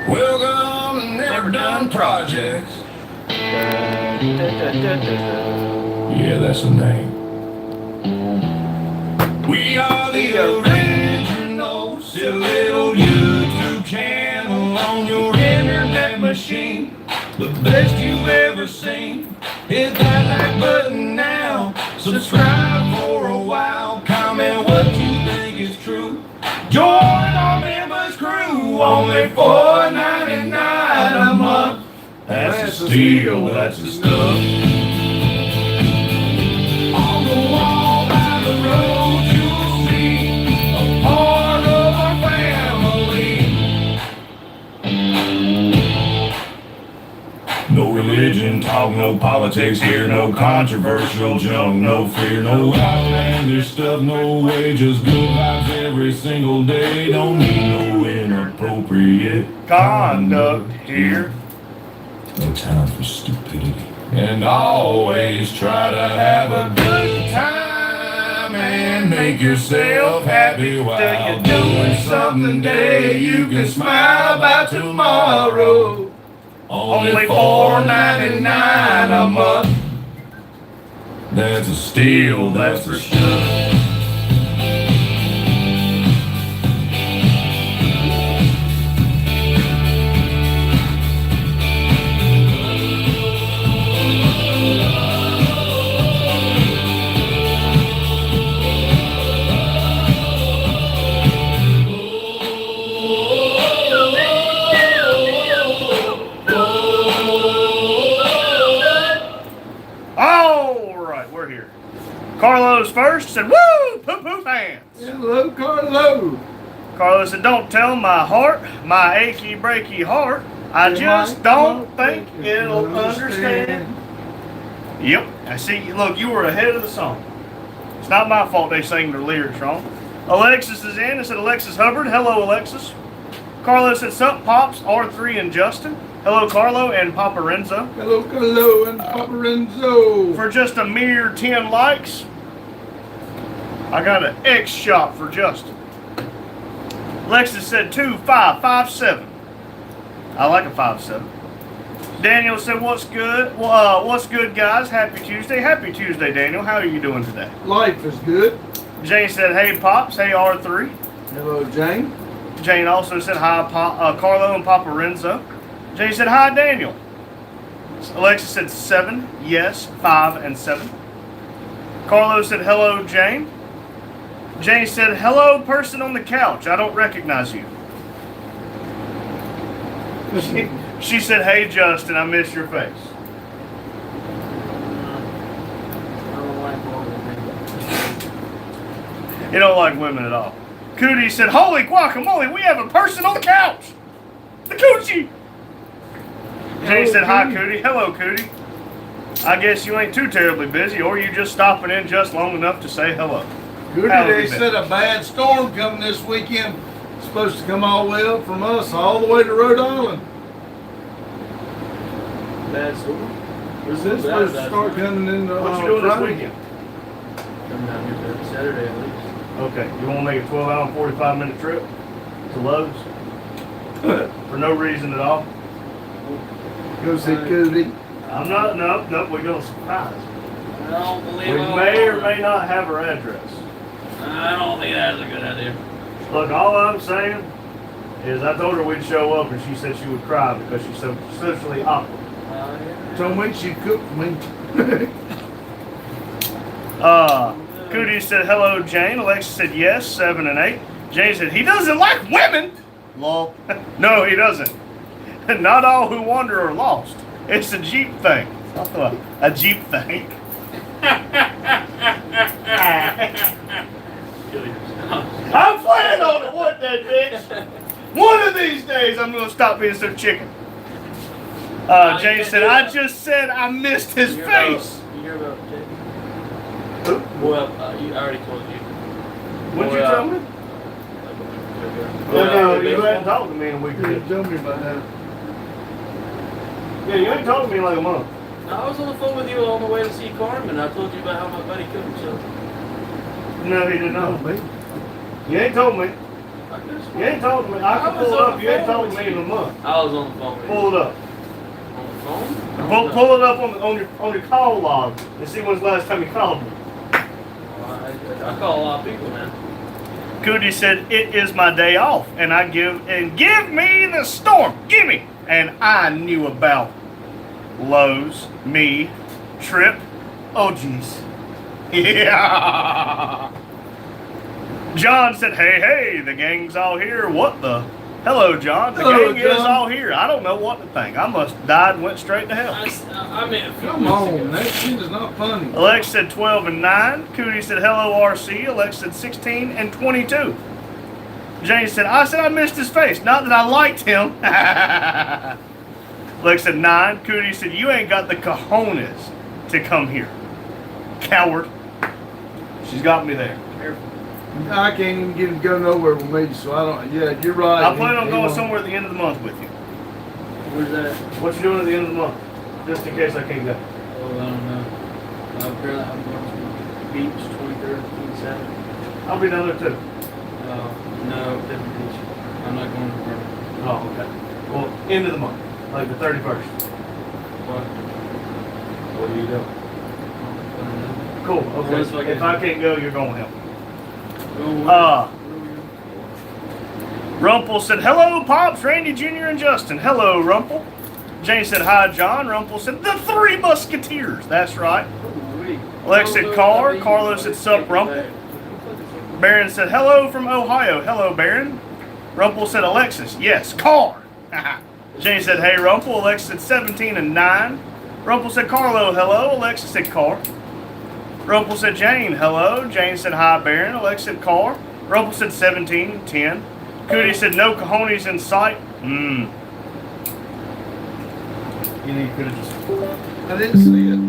Welcome to Never Done Projects. Yeah, that's the name. We are the original silly little YouTube channel on your internet machine. The best you've ever seen. Hit that like button now. Subscribe for a while. Comment what you think is true. Join our members crew. Only $4.99 a month. That's a steal. That's the stuff. On the wall by the road you'll see a part of our family. No religion talk, no politics here, no controversial junk, no fear, no outlandish stuff, no way, just good vibes every single day. Don't need no inappropriate conduct here. No time for stupidity. And always try to have a good time and make yourself happy while doing something today you can smile about tomorrow. Only $4.99 a month. That's a steal, that's for sure. Carlos first said, woo, poo-poo fans. Hello, Carlo. Carlos said, don't tell my heart, my achy, breaky heart. I just don't think it'll understand. Yep. I see, look, you were ahead of the song. It's not my fault they sang their lyrics wrong. Alexis is in. I said, Alexis Hubbard. Hello, Alexis. Carlos said, sup, Pops, R3, and Justin. Hello, Carlo and Papa Renzo. Hello, Carlo and Papa Renzo. For just a mere 10 likes, I got an X shot for Justin. Alexis said 2557. I like a 5-7. Daniel said, what's good? What's good, guys? Happy Tuesday. Happy Tuesday, Daniel. How are you doing today? Life is good. Jane said, hey, Pops. Hey, R3. Hello, Jane. Jane also said, hi, Carlo and Papa Renzo. Jane said, hi, Daniel. Alexis said 7. Yes, 5 and 7. Carlo said, hello, Jane. Jane said, hello, person on the couch. I don't recognize you. She said, hey, Justin, I miss your face. You don't like women at all. Cootie said, holy guacamole, we have a person on the couch. The Coochie. Jane said, hi, Cootie. Hello, Cootie. I guess you ain't too terribly busy, or you just stopping in just long enough to say hello. Cootie, they said a bad storm coming this weekend. It's supposed to come all the way up from us all the way to Rhode Island. Bad storm? Is this supposed to start coming in What you doing Friday? this weekend? Coming down here for Saturday at least. Okay, you want to make a 12-hour, 45-minute trip to Lowe's? For no reason at all? Go see Cootie. I'm not, nope, we're going to surprise. I don't believe We may or may not have her address. I don't think that's a good idea. Look, all I'm saying is I told her we'd show up and she said she would cry because she's so socially awkward. Yeah. Told me she cooked me. Cootie said, hello, Jane. Alexis said, yes, 7 and 8. Jane said, he doesn't like women. Lol. No, he doesn't. Not all who wander are lost. It's a Jeep thing. A Jeep thing. I'm planning on it one day, bitch. One of these days, I'm going to stop being so chicken. Jane said, I just said I missed his face. You hear about Jake? Well, I already told you. What'd you tell me? No, you hadn't talked to me in a week or You two. tell me about that. Yeah, you ain't talked to me in like a month. I I was on the phone with you on the way to see Carmen. I told you about how my buddy killed himself. No, he did not. You ain't told me. I could've sworn. You ain't told me. I can was pull it on up. the You ain't phone told with me you. in a month. I was on the phone with you. Pull it up. On the phone? Pull it up on your call log and see when's the last time you called me. I call a lot of people now. Cootie said, "It is my day off, and give me the storm, gimme." And I knew about Lowe's, me, Trip. Oh jeez, yeah. John said, "Hey, the gang's all here." What the? Hello, John. The Hello, gang is John. all here. I don't know what to think. I must died and went straight to hell. I mean, a few Come months on, ago. that shit is not funny. Alex said 12 and 9. Cootie said hello RC. Alex said 16 and 22. Jane said, I missed his face. Not that I liked him. Alex said 9. Cootie said, you ain't got the cojones to come here. Coward. She's got me there. Careful. I can't even get him to go nowhere with me, so I don't. Yeah, you're right. I plan on He going won't. somewhere at the end of the month with you. Where's that? What you doing at the end of the month? Just in case I can't go. Oh, I don't know. Apparently I'm going to the beach 23rd, 27th. I'll be down there too. No, different beach. I'm not going to Florida. Oh, okay. Well, end of the month. Like the 31st. What? What are you doing? I don't know. Cool. What else do I Okay. get? If I can't go, you're going with him. Going Rumpel said, hello, Pops, Randy Jr. and Justin. Hello, Rumpel. Jane said, hi, John. Rumpel said, the Three Musketeers. That's right. Alex said, Car. Carlos said, sup, Rumpel. Baron said, hello from Ohio. Hello, Baron. Rumpel said, Alexis. Yes, Car. Jane said, hey, Rumpel. Alexis said, 17 and 9. Rumpel said, Carlo, hello. Alexis said, Car. Rumpel said, Jane, hello. Jane said, hi, Baron. Alex said, Car. Rumpel said, 17, 10. Cootie said, no cojones in sight. You know, you could have just... I didn't see it.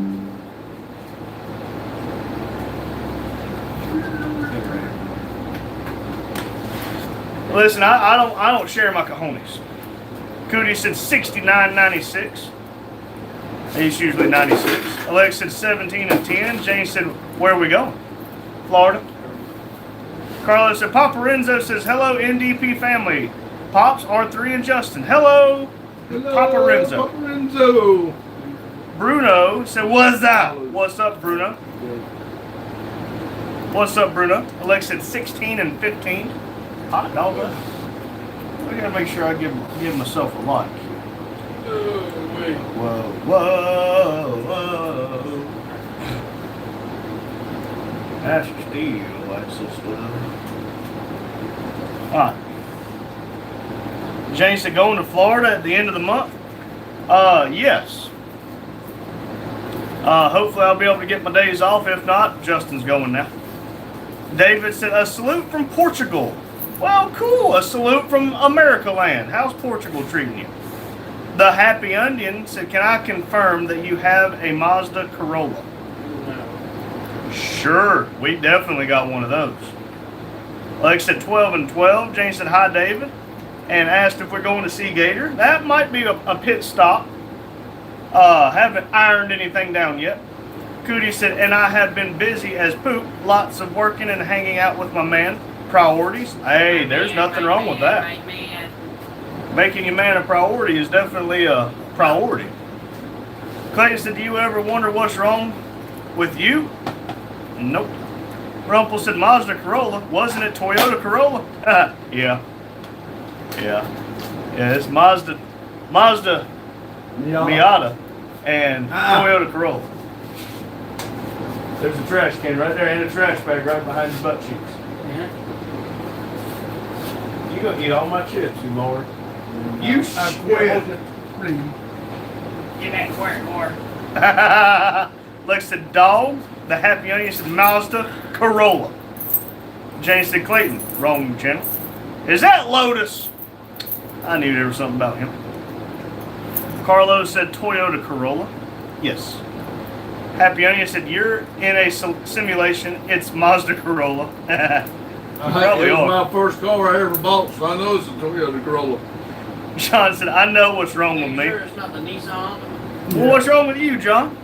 Listen, I don't share my cojones. Cootie said, 69.96. He's usually 96. Alex said, 17 and 10. Jane said, where are we going? Florida. Carlos said, Papa Renzo says, hello, NDP family. Pops, R3, and Justin. Hello, Hello, Papa Renzo. Papa Renzo. Bruno said, what's up? What's up, Bruno? What's up, Bruno? Alex said, 16 and 15. Hot dog. I gotta make sure I give myself a like. Whoa, whoa, whoa. That's steel, that's so stuff. Alright. Jane said going to Florida at the end of the month? Yes. Hopefully I'll be able to get my days off. If not, Justin's going now. David said, a salute from Portugal. Well, cool. A salute from America land. How's Portugal treating you? The Happy Onion said, can I confirm that you have a Mazda Corolla? Sure, we definitely got one of those. Alex said 12 and 12. Jane said, hi, David, and asked if we're going to see Gator. That might be a pit stop. Haven't ironed anything down yet. Cootie said, and I have been busy as poop. Lots of working and hanging out with my man. Priorities. Hey, there's nothing wrong with that. Making your man a priority is definitely a priority. Clayton said, do you ever wonder what's wrong with you? Nope. Rumpel said, Mazda Corolla. Wasn't it Toyota Corolla? Yeah. Yeah, it's Mazda Miata and Toyota Corolla. There's a trash can right there and a trash bag right behind his butt cheeks. You gonna eat all my chips, you Lord. You I quit. Please. Get that quack more. Lex said dog. The Happy Onion said Mazda Corolla. Jane said Clayton. Wrong channel. Is that Lotus? I knew there was something about him. Carlos said Toyota Corolla. Yes. Happy Onion said you're in a simulation. It's Mazda Corolla. Probably It was are. my first car I ever bought, so I know it's a Toyota Corolla. John said I know what's wrong with me. Sure it's not the Nissan? Well, what's wrong with you, John?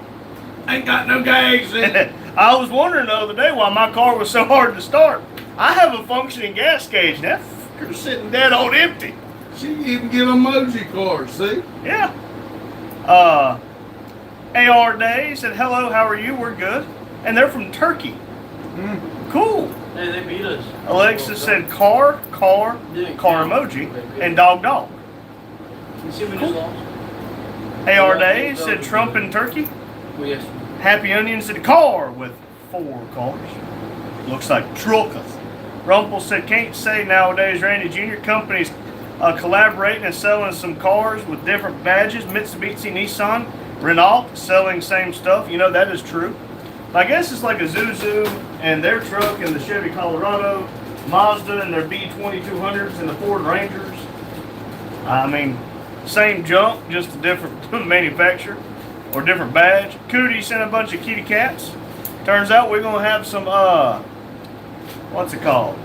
Ain't got no gas in it. I was wondering the other day why my car was so hard to start. I have a functioning gas gauge. That fucker's sitting dead on empty. She even give emoji cards, see? Yeah. AR Day said, hello, how are you? We're good. And they're from Turkey. Cool. Hey, they beat us. Alexa said car emoji, and dog. You see we just lost? AR Day said Trump in Turkey. Well, yes. Happy Onion said car with 4 cars. Looks like truckers. Rumpel said can't say nowadays, Randy Jr. Companies collaborating and selling some cars with different badges. Mitsubishi, Nissan, Renault selling same stuff. You know, that is true. I guess it's like a Zuzu and their truck and the Chevy Colorado, Mazda and their B2200s and the Ford Rangers. I mean, same junk, just a different manufacturer or different badge. Cootie sent a bunch of kitty cats. Turns out we're gonna have some what's it called?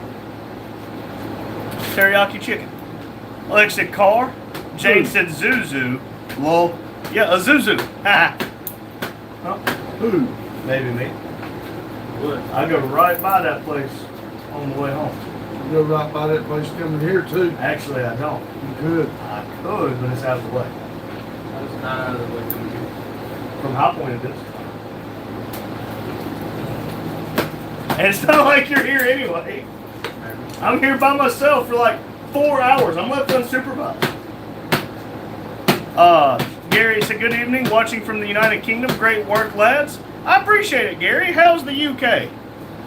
Teriyaki chicken. Alex said car. Jane said Zuzu. Lol. Yeah, a Zuzu. Huh? Who? Maybe me. What? I go right by that place on the way home. You go right by that place coming here too. Actually, I don't. You could. I could, but it's out of the way. That's not out of the way from you. From my point of view. And it's not like you're here anyway. I'm here by myself for like 4 hours. I'm left unsupervised. Gary said, good evening, watching from the United Kingdom. Great work, lads. I appreciate it, Gary. How's the UK?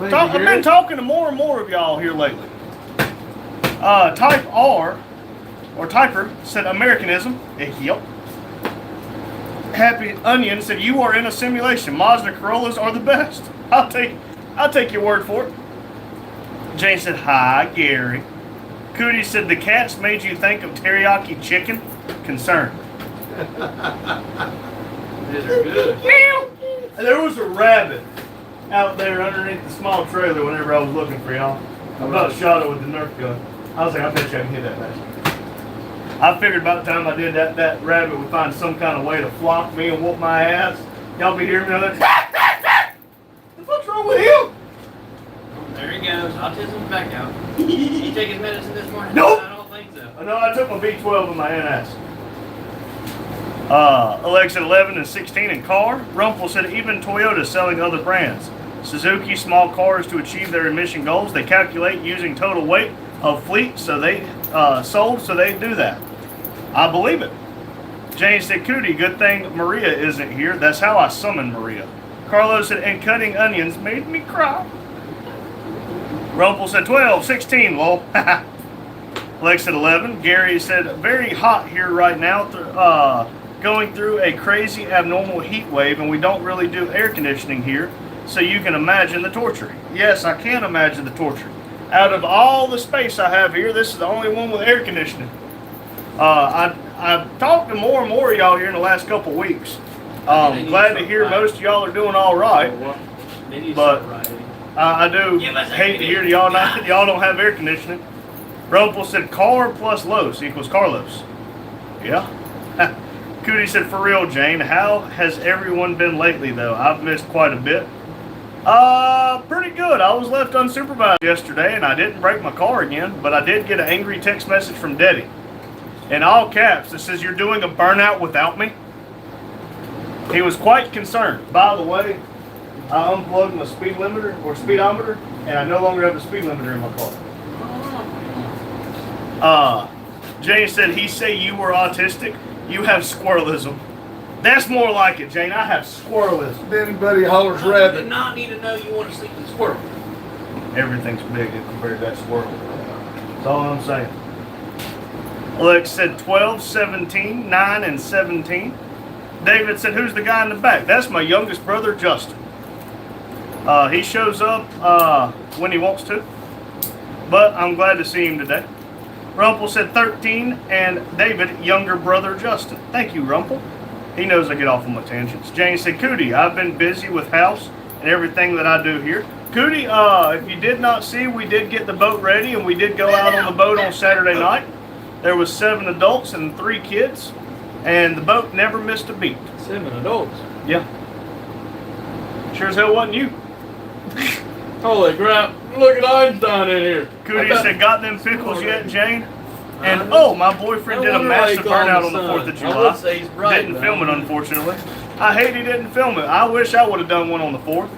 I've been talking to more and more of y'all here lately. Type R, or Typer, said Americanism. Yep. Happy Onion said, you are in a simulation. Mazda Corollas are the best. I'll take your word for it. Jane said, hi, Gary. Cootie said, the cats made you think of teriyaki chicken? Concerned. These are good. There was a rabbit out there underneath the small trailer whenever I was looking for y'all. I about shot it with the Nerf gun. I was like, I bet you I can hit that bastard. I figured by the time I did that rabbit would find some kind of way to flop me and whoop my ass. Y'all be hearing me on that. What the fuck's wrong with him? There he goes. Autism's back out. He take his medicine this morning? Nope. I don't think so. I know I took my B12 in my NS. Alexa 11 and 16 in car. Rumpel said even Toyota selling other brands. Suzuki small cars to achieve their emission goals. They calculate using total weight of fleet, so they sold, so they do that. I believe it. Jane said, Cootie, good thing Maria isn't here. That's how I summon Maria. Carlos said, and cutting onions made me cry. Rumpel said 12, 16, lol. Lex said 11. Gary said, very hot here right now. Going through a crazy abnormal heat wave, and we don't really do air conditioning here, so you can imagine the torture. Yes, I can imagine the torture. Out of all the space I have here, this is the only one with air conditioning. I've talked to more and more of y'all here in the last couple of weeks. Glad to hear most of y'all are doing all right. But I do hate to hear y'all don't have air conditioning. Rumpel said car plus Los equals Carlos. Yeah. Cootie said, for real, Jane, how has everyone been lately, though? I've missed quite a bit. Pretty good. I was left unsupervised yesterday, and I didn't break my car again, but I did get an angry text message from Daddy. In all caps, that says, you're doing a burnout without me? He was quite concerned. By the way, I unplugged my speed limiter, or speedometer, and I no longer have a speed limiter in my car. Jane said, he say you were autistic? You have squirrelism. That's more like it, Jane. I have squirrelism. Anybody hollers I do rabbit. not need to know you want to sleep with a squirrel. Everything's big compared to that squirrel. That's all I'm saying. Alex said 12, 17, 9, and 17. David said, who's the guy in the back? That's my youngest brother, Justin. He shows up when he wants to, but I'm glad to see him today. Rumpel said 13, and David, younger brother Justin. Thank you, Rumpel. He knows I get off on my tangents. Jane said, Cootie, I've been busy with house and everything that I do here. Cootie, if you did not see, we did get the boat ready, and we did go out on the boat on Saturday night. There was 7 adults and 3 kids, And the boat never missed a beat. 7 adults. Yeah. Sure as hell wasn't you. Holy crap! Look at Einstein in here. Cootie said, got them pickles yet, Jane? And oh, my boyfriend did a massive burnout on the 4th of I would July. say he's bright. Didn't film it, unfortunately. I hate he didn't film it. I wish I would have done one on the 4th.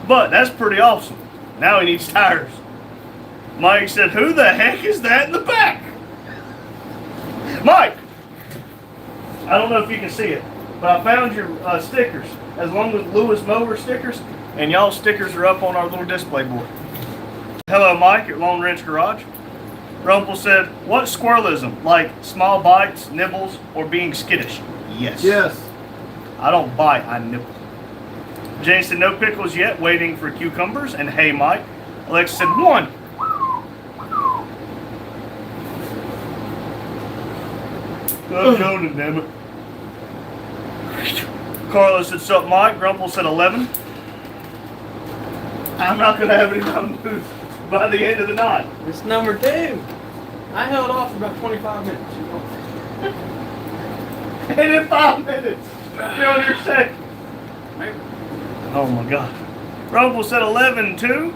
But that's pretty awesome. Now he needs tires. Mike said, who the heck is that in the back? Mike! I don't know if you can see it, but I found your stickers, as long as Lewis Mower stickers, and y'all stickers are up on our little display board. Hello, Mike at Lone Ranch Garage. Rumpel said, what's squirrelism? Like small bites, nibbles, or being skittish? Yes. Yes. I don't bite, I nibble. Jane said, no pickles yet, waiting for cucumbers. And hey, Mike. Alexa said, 1. I'm going, damn it. Carlos said, sup, Mike. Grumpel said, 11. I'm not going to have any time to move by the end of the night. It's number 2. I held off for about 25 minutes. And in 5 minutes, you're on your second. Maybe. Oh my God. Rumpel said 11 too.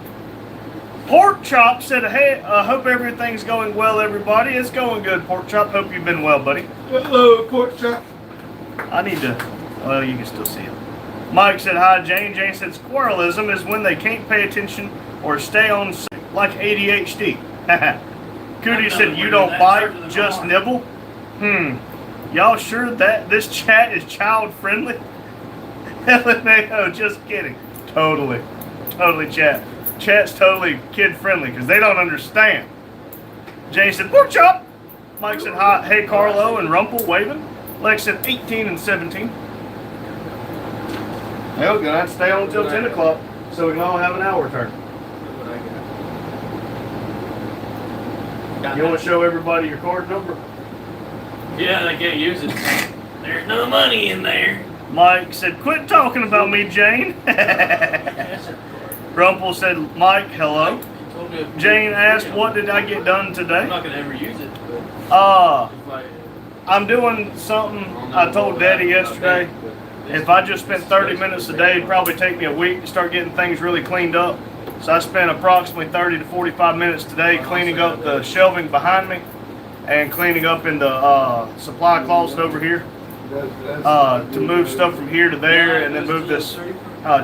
Pork Chop said, hey, hope everything's going well, everybody. It's going good, Pork Chop. Hope you've been well, buddy. Hello, Pork Chop. I need to, well, you can still see him. Mike said, hi, Jane. Jane said, squirrelism is when they can't pay attention or stay on like ADHD. Cootie said, you don't bite, just nibble. Y'all sure that this chat is child friendly? LMAO, just kidding. Totally, chat. Chat's totally kid friendly because they don't understand. Jane said, pork chop. Mike said, hi, hey, Carlo and Rumpel waving. Lex said, 18 and 17. Hell, gonna have to stay on until 10 o'clock so we can all have an hour turn. You want to show everybody your card number? Yeah, they can't use it. There's no money in there. Mike said, quit talking about me, Jane. Rumpel said, Mike, hello. Jane asked, what did I get done I'm today? not gonna ever use it. But if I- I'm doing something I told Daddy yesterday. If I just spent 30 minutes a day, it'd probably take me a week to start getting things really cleaned up. So I spent approximately 30 to 45 minutes today cleaning up the shelving behind me and cleaning up in the supply closet over here to move stuff from here to there and then move this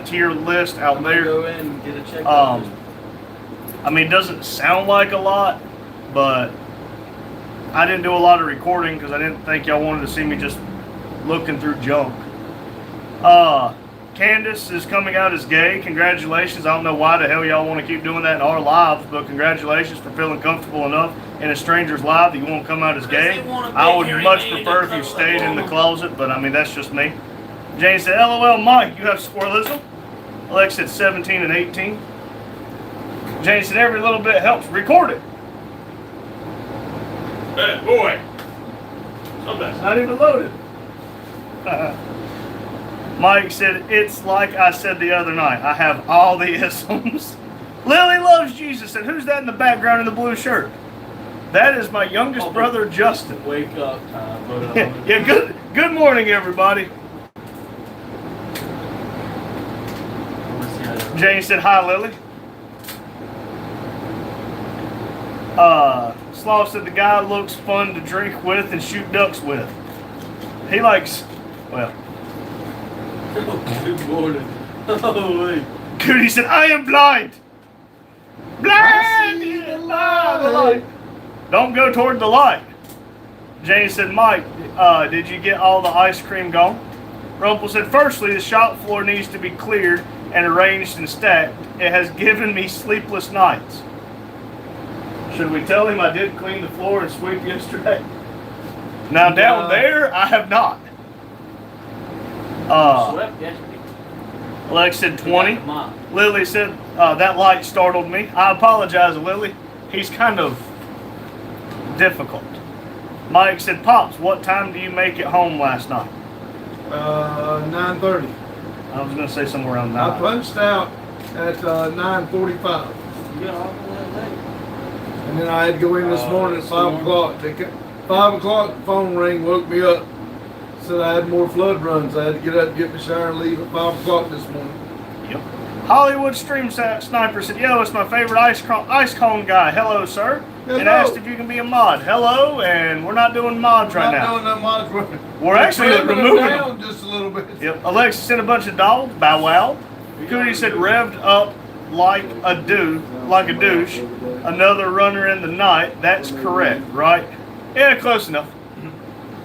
tier list out I'm gonna there. go in and get a check. I mean, it doesn't sound like a lot, but I didn't do a lot of recording because I didn't think y'all wanted to see me just looking through junk. Candace is coming out as gay. Congratulations. I don't know why the hell y'all want to keep doing that in our lives, but congratulations for feeling comfortable enough in a stranger's life that you want to come out as gay. I would much prefer if you stayed in the closet, but I mean, that's just me. Jane said, LOL, Mike, you have squirrelism? Alex said 17 and 18. Jane said, every little bit helps. Record it. Bad boy. It's not even loaded. Mike said, it's like I said the other night. I have all the isms. Lily loves Jesus. And who's that in the background in the blue shirt? That is my youngest brother, Justin. Wake up time. Yeah, good morning, everybody. Jane said, hi, Lily. Slaw said, the guy looks fun to drink with and shoot ducks with. He likes, well. Good morning. Holy. Cootie said, I am blind. Blind in the light. Don't go toward the light. Jane said, Mike, did you get all the ice cream gone? Rumpel said, firstly, the shop floor needs to be cleared and arranged and stacked. It has given me sleepless nights. Should we tell him I did clean the floor and sweep yesterday? Now down there, I have not. Swept yesterday. Lex said 20. Come on. Lily said, that light startled me. I apologize, Lily. He's kind of difficult. Mike said, Pops, what time do you make it home last night? 9:30. I was going to say somewhere around I 9. punched out at 9:45. You got off that late. And then I had to go in this morning at 5 o'clock. 5 o'clock, the phone rang, woke me up. said I had more flood runs. I had to get up, get my shower, and leave at 5 o'clock this morning. Yep. Hollywood Stream Sniper said, yo, it's my favorite ice cone guy. Hello, sir. And Hello. asked if you can be a mod. Hello, and we're not doing mods right Not now. doing no mods. We're actually trimming them removing down just a little bit. Yep. Alexa sent a bunch of dogs. Bow wow. Cootie said revved up like a douche. Another runner in the night. That's correct, right? Yeah, close enough.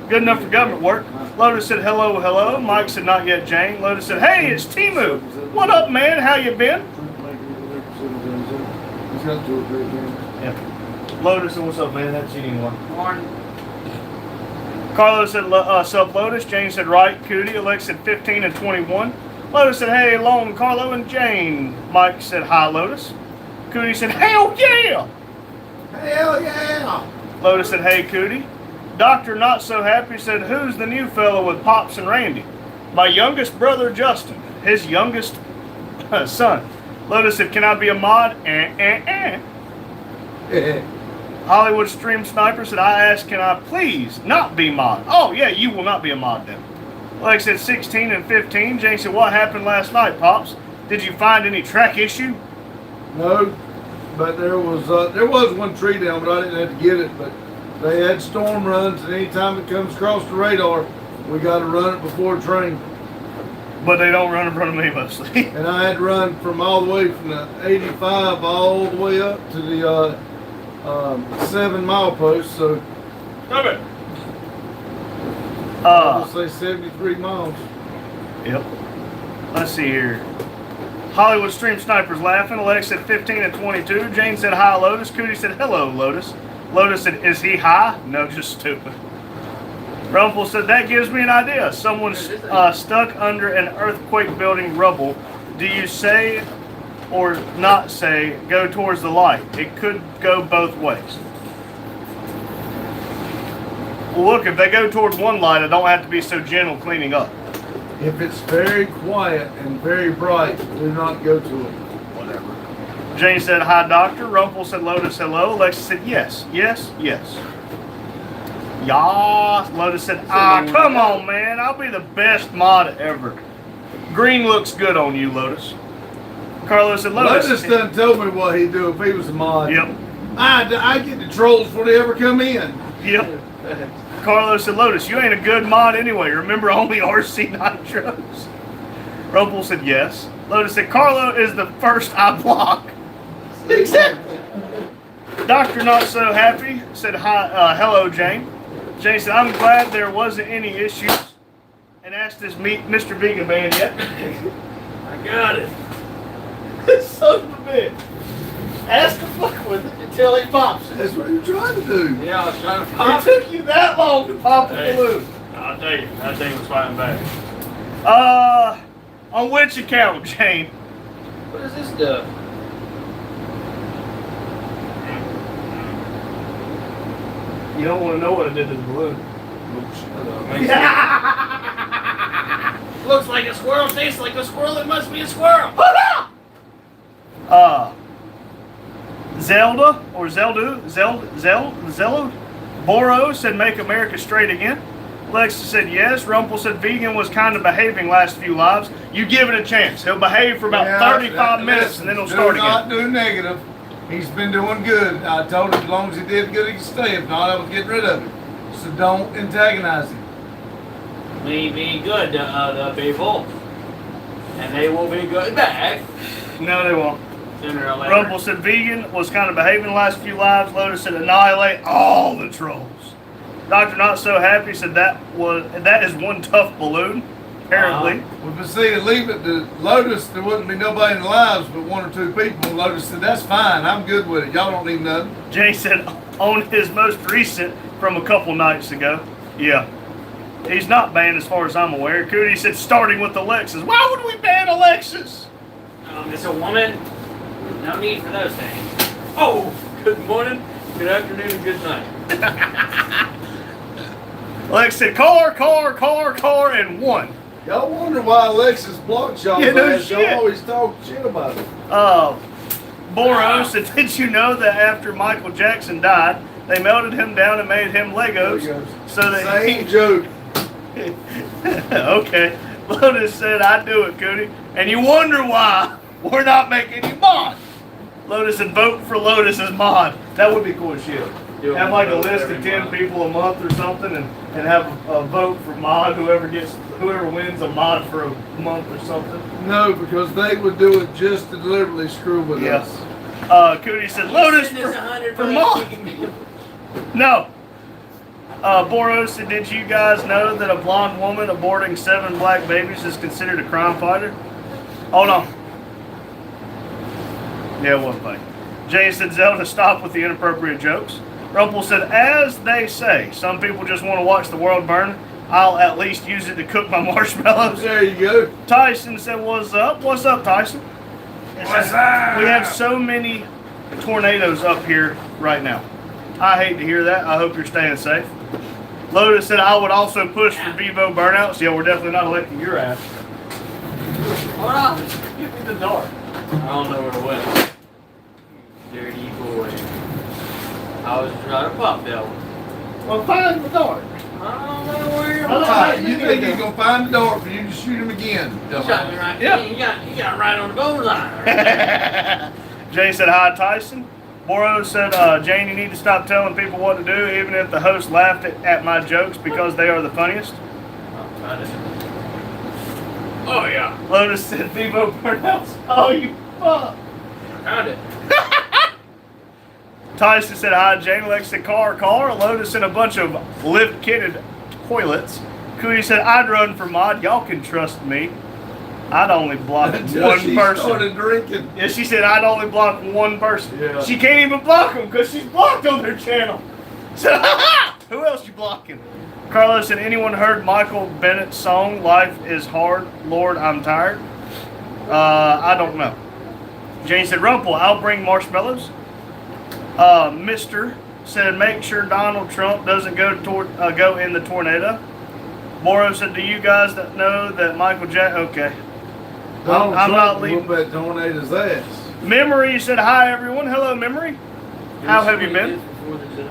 Good enough for government work. Lotus said hello, hello. Mike said not yet, Jane. Lotus said, hey, it's Timu. What up, man? How you been? Yep. Lotus said, what's up, man? Haven't seen anyone. Carlos said, sub Lotus. Jane said, right, Cootie. Alexa said 15 and 21. Lotus said, hey, Lone, Carlo, and Jane. Mike said, hi, Lotus. Cootie said, hell yeah. Hell yeah! Lotus said, hey, Cootie. Doctor Not So Happy said, who's the new fellow with Pops and Randy? My youngest brother, Justin. His youngest son. Lotus said, can I be a mod? Hollywood Stream Sniper said, I asked, can I please not be mod? Oh, yeah, you will not be a mod then. Lex said 16 and 15. Jane said, what happened last night, Pops? Did you find any track issue? No, but there was one tree down, but I didn't have to get it. But they had storm runs, and anytime it comes across the radar, we got to run it before train. But they don't run in front of me mostly. And I had to run from all the way from the 85 all the way up to the 7 mile post. So I'll say 73 miles. Yep. Let's see here. Hollywood Stream Sniper's laughing. Alex said 15 and 22. Jane said hi, Lotus. Cootie said hello, Lotus. Lotus said, is he high? No, just stupid. Rumpel said, that gives me an idea. Someone's stuck under an earthquake building rubble. Do you say or not say, go towards the light? It could go both ways. Well, look, if they go towards one light, I don't have to be so gentle cleaning up. If it's very quiet and very bright, do not go to it. Whatever. Jane said, hi, doctor. Rumpel said, Lotus, hello. Alexa said, yes, yes, yes. Yas. Lotus said, come on, man. I'll be the best mod ever. Green looks good on you, Lotus. Carlos said, Lotus done told me what he'd do if he was a mod. Yep. I get the trolls before they ever come in. Yep. Carlos said, Lotus, you ain't a good mod anyway. Remember only RC Nitros? Rumpel said, yes. Lotus said, Carlo is the first I block. Exactly. Dr. Not So Happy said, hi, hello, Jane. Jane said, I'm glad there wasn't any issues. And asked this Mr. Vegan Man yet. I got it. Son of a bitch. Ask to fuck with it until he pops it. That's what you're trying to do. Yeah, I was trying to It pop it. took you that long to pop a Hey. balloon. I'll tell you, that thing was fighting back. On which account, Jane? What is this stuff? You don't want to know what I did to the balloon. Looks like a squirrel, tastes like a squirrel, it must be a squirrel. Zelda Boro said make America straight again. Lexa said yes. Rumpel said vegan was kind of behaving last few lives. You give it a chance. He'll behave for about 35 minutes and then he'll start Do not again. do negative. He's been doing good. I told him as long as he did good, he could stay. If not, I was getting rid of him. So don't antagonize him. We be good to other people, and they will be good back No, they won't. sooner or later. Rumpel said vegan was kind of behaving the last few lives. Lotus said annihilate all the trolls. Dr. Not So Happy said that is one tough balloon, apparently. Well, but see, to leave it to Lotus, there wouldn't be nobody in the lives but 1 or 2 people. Lotus said, that's fine. I'm good with it. Y'all don't need nothing. Jay said on his most recent from a couple nights ago. Yeah. He's not banned as far as I'm aware. Cootie said starting with Alexis. Why would we ban Alexis? It's a woman. No need for those things. Oh, good morning, good afternoon, and good night. Alexis said car, and one. Y'all wonder why Alexis blocked y'all. Yeah, no Y'all shit. always talk shit about it. Boro said, did you know that after Michael Jackson died, they melted him down and made him Legos Legos. so that Same joke. Okay. Lotus said, I do it, Cootie. And you wonder why we're not making you mod. Lotus said, vote for Lotus as mod. That would be cool as shit. Have like a list of 10 people a month or something and have a vote for mod, whoever wins a mod for a month or something. No, because they would do it just to deliberately screw with Yeah. us. Cootie said, Lotus for mod. No. Boros said, did you guys know that a blonde woman aborting 7 black babies is considered a crime fighter? Hold on. Yeah, it wasn't funny. Jay said, Zelda, stop with the inappropriate jokes. Rumpel said, as they say, some people just want to watch the world burn. I'll at least use it to cook my marshmallows. There you go. Tyson said, what's up? What's up, Tyson? What's up? We have so many tornadoes up here right now. I hate to hear that. I hope you're staying safe. Lotus said, I would also push for Vivo burnouts. Yeah, we're definitely not electing your ass. What up? Give me the dart. I don't know where it went. Dirty boy. I was trying to pop that one. Well, find the dart. I don't know where it Well, went. Alright, you think he's gonna find the door for you to shoot him again? You shot me right. Yeah. You got right on the bullseye. Jay said, hi, Tyson. Boro said, Jane, you need to stop telling people what to do, even if the host laughed at my jokes because they are the funniest. Oh yeah. Lotus said, Vivo burnouts. Oh, you fuck. Found it. Tyson said, hi, Jane. Lex said, car. Lotus said, a bunch of lift-kitted toilets. Cootie said, I'd run for mod. Y'all can trust me. I'd only block Until one she person. started drinking. Yeah, she said, I'd only block one person. Yeah. She can't even block them because she's blocked on their channel. So, who else you blocking? Carlos said, anyone heard Michael Bennett's song, Life is Hard, Lord, I'm Tired? I don't know. Jane said, Rumpel, I'll bring marshmallows. Mr. said, make sure Donald Trump doesn't go in the tornado. Moro said, do you guys know that Michael Jackson... Okay. Donald I'm not Trump leaving. whooped that tornado's ass. Memory said, hi, everyone. Hello, Memory. How have you been?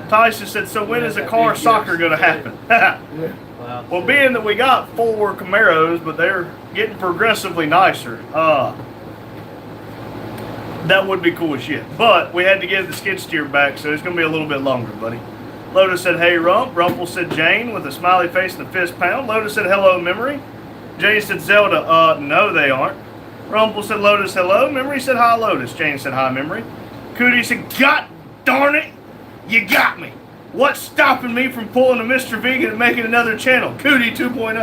Tyson said, so when is the car soccer going to happen? Yeah. Wow. Well, being that we got 4 Camaros, but they're getting progressively nicer, that would be cool as shit. But we had to give the skid steer back, so it's going to be a little bit longer, buddy. Lotus said, hey, Rump. Rumpel said, Jane, with a smiley face and a fist pound. Lotus said, hello, Memory. Jane said, Zelda, no, they aren't. Rumpel said, Lotus, hello. Memory said, hi, Lotus. Jane said, hi, Memory. Cootie said, God darn it, you got me. What's stopping me from pulling a Mr. Vegan and making another channel? Cootie 2.0.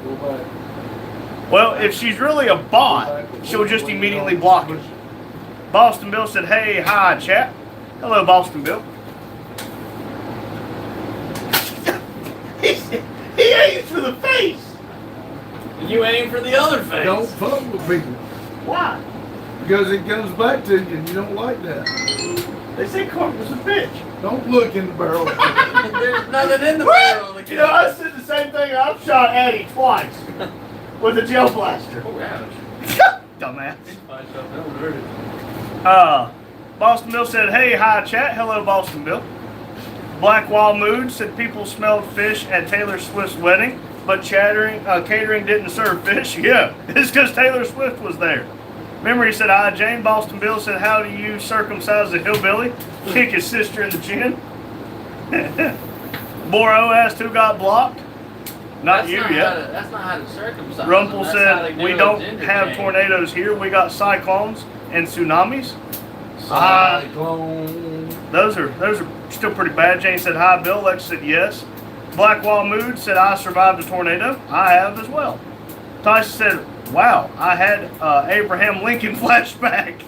Go back. Well, if she's really a bot, she'll just immediately block it. Boston Bill said, hey, hi, chat. Hello, Boston Bill. He aims for the face. You aim for the other face. Don't fuck with people. Why? Because it comes back to you and you don't like that. They say Carter's a bitch. Don't look in the barrel. There's nothing in the barrel. You know, I said the same thing. I've shot Addie twice with a gel blaster. Oh, ouch. Dumbass. Find something that would hurt it. Boston Bill said, hey, hi, chat. Hello, Boston Bill. Black Wall Mood said people smelled fish at Taylor Swift's wedding, but catering didn't serve fish. Yeah, it's because Taylor Swift was there. Memory said, hi, Jane. Boston Bill said, how do you circumcise a hillbilly? Kick his sister in the chin. Boro asked who got blocked. Not That's you not yet. That's not how to circumcise them. Rumpel That's how they said, do we a don't gender have change. tornadoes here. We got cyclones and tsunamis. Cyclone. Those are still pretty bad. Jane said, hi, Bill. Lex said, yes. Blackwall Mood said, I survived a tornado. I have as well. Tyson said, wow, I had Abraham Lincoln flashback.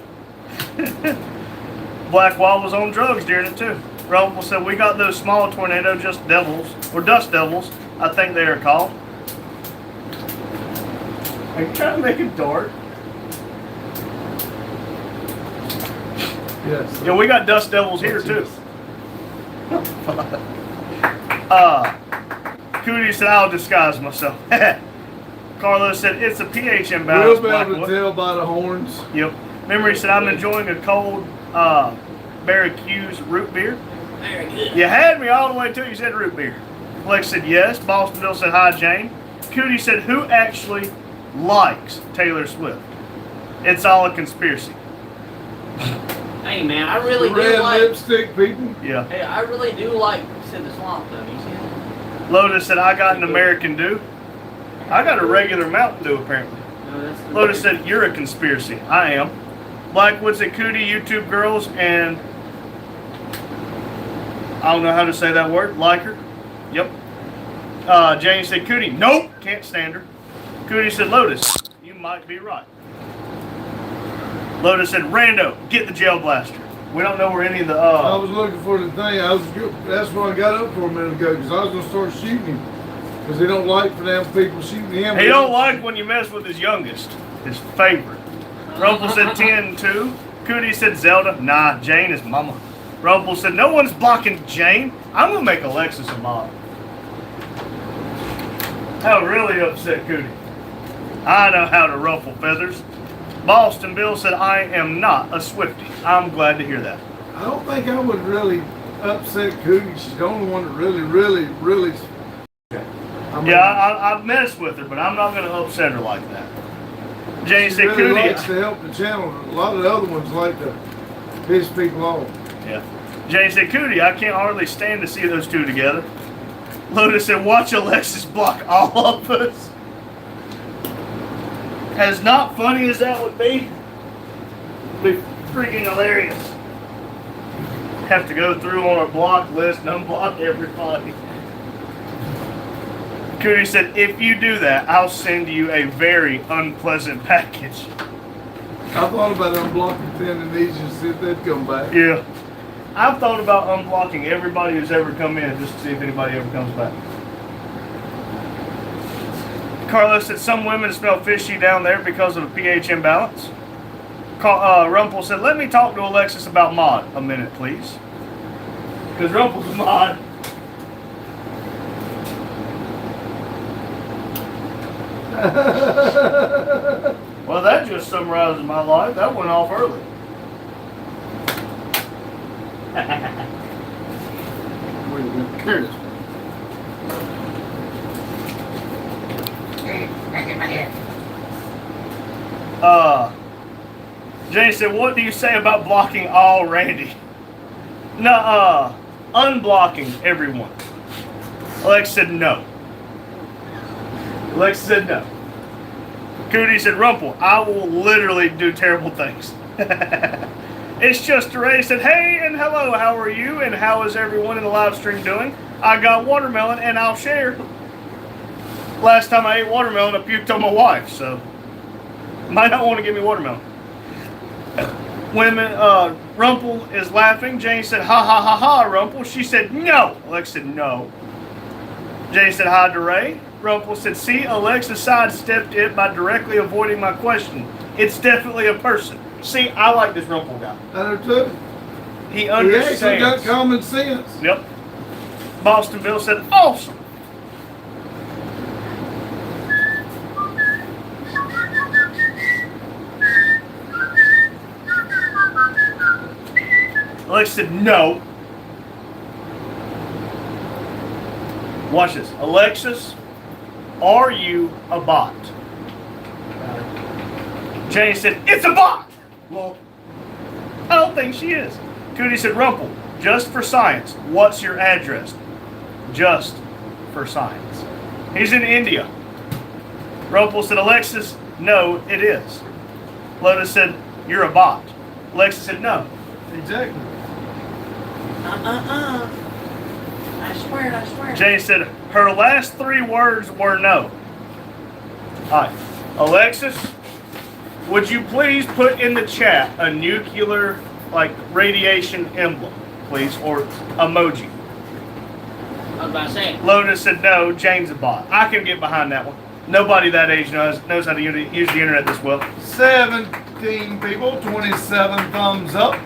Blackwall was on drugs during it, too. Rumpel said, we got those small tornadoes, just devils, or dust devils, I think they are called. Are you trying to make it dark? Yes. Yeah, we got dust devils here, too. Cootie said, I'll disguise myself. Carlos said, it's a pH imbalance. We'll be able to Blackwood. tell by the horns. Yep. Memory said, I'm enjoying a cold Barracuda's root beer. Very good. You had me all the way till you said root beer. Lex said yes. Boston Bill said hi, Jane. Cootie said, who actually likes Taylor Swift? It's all a conspiracy. Hey man, I really Red do like. lipstick people. Yeah. Hey, I really do like Sid the Swamp though. You see it? Lotus said, I got an American Dew. I got a regular Mountain Dew, apparently. No, that's the Lotus said, you're a conspiracy. I am. Blackwood said, Cootie, YouTube girls, and I don't know how to say that word. Like her. Yep. Jane said, Cootie, nope, can't stand her. Cootie said, Lotus, you might be right. Lotus said, Rando, get the gel blaster. We don't know where any of the, I was looking for the thing. That's what I got up for a minute ago because I was gonna start shooting him because they don't like for them people shooting him. he don't like when you mess with his youngest, his favorite. Rumple said 10-2. Cootie said Zelda. Nah, Jane is mama. Rumple said no one's blocking Jane. I'm gonna make Alexis a model. That would really upset Cootie. I know how to ruffle feathers. Boston Bill said I am not a Swiftie. I'm glad to hear that. I don't think I would really upset Cootie. She's the only one that really. I mean, Yeah, I've messed with her, but I'm not gonna upset her like that. Jane she said really Cootie. likes to help the channel. A lot of the other ones like to piss people off. Yeah. Jane said, Cootie, I can't hardly stand to see those two together. Lotus said, watch Alexis block all of us. As not funny as that would be freaking hilarious. Have to go through on our block list and unblock everybody. Cootie said, if you do that, I'll send you a very unpleasant package. I thought about unblocking Indonesia and see if they'd come back. Yeah. I've thought about unblocking everybody who's ever come in just to see if anybody ever comes back. Carlos said some women smell fishy down there because of a pH imbalance. Rumple said, let me talk to Alexis about Mod a minute, please. Because Rumple's a mod. Well, that just summarizes my life. That went off early. Curtis. Jane said, what do you say about blocking all Randy? No, unblocking everyone. Alex said no. Alex said no. Cootie said, Rumple, I will literally do terrible things. It's just a Ray said, hey and hello, how are you? And how is everyone in the live stream doing? I got watermelon and I'll share. Last time I ate watermelon, I puked on my wife, so might not want to give me watermelon. Women, Rumple is laughing. Jane said, ha ha ha ha, Rumple. She said, no. Alex said, no. Jane said, hi to Ray. Rumple said, see, Alexa sidestepped it by directly avoiding my question. It's definitely a person. See, I like this Rumple guy. I do too. He He actually got understands. common sense. Yep. Boston Bill said, awesome. Alexa said, no. Watch this. Alexis, are you a bot? Jane said, it's a bot. Well, I don't think she is. Cootie said, Rumple, just for science, what's your address? Just for science. He's in India. Rumple said, Alexis, no, it is. Lotus said, you're a bot. Alexis said, no. Exactly. I swear. Jane said, her last 3 words were no. Alright. Alexis, would you please put in the chat a nuclear, like, radiation emblem, please, or emoji? I was about to say. Lotus said no, Jane's a bot. I can get behind that one. Nobody that age knows how to use the internet this well. 17 people, 27 thumbs up.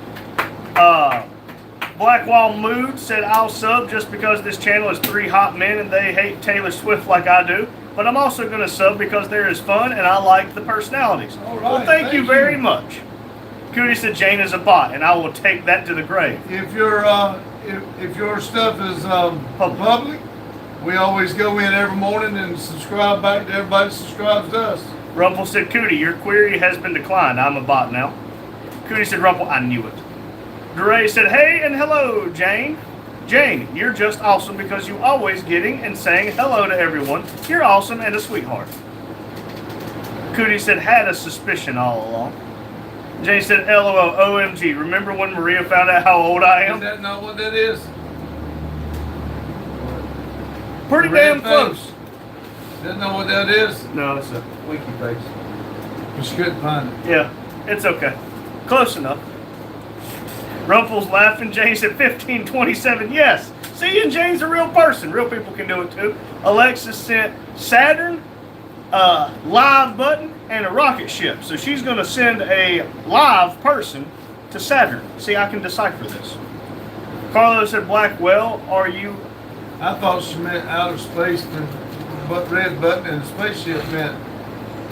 Black Wall Mood said, I'll sub just because this channel is 3 hot men and they hate Taylor Swift like I do. But I'm also going to sub because there is fun and I like the personalities. All right, Well, thank you very much. Cootie said Jane is a bot, and I will take that to the grave. If your stuff is public, We always go in every morning and subscribe back to everybody that subscribes to us. Rumple said, Cootie, your query has been declined. I'm a bot now. Cootie said, Rumple, I knew it. DeRay said, hey and hello, Jane. Jane, you're just awesome because you always getting and saying hello to everyone. You're awesome and a sweetheart. Cootie said, had a suspicion all along. Jane said, LOL, OMG. Remember when Maria found out how old I Is am? that not what that is? Pretty The red damn close. face. Is that not what that is? No, it's a winky face. But you couldn't find it. Yeah, it's okay. Close enough. Rumple's laughing. Jane said 1527. Yes. See, and Jane's a real person. Real people can do it too. Alexis sent Saturn, live button, and a rocket ship. So she's going to send a live person to Saturn. See, I can decipher this. Carlo said, Blackwell, are you... I thought she meant outer space, but red button and spaceship meant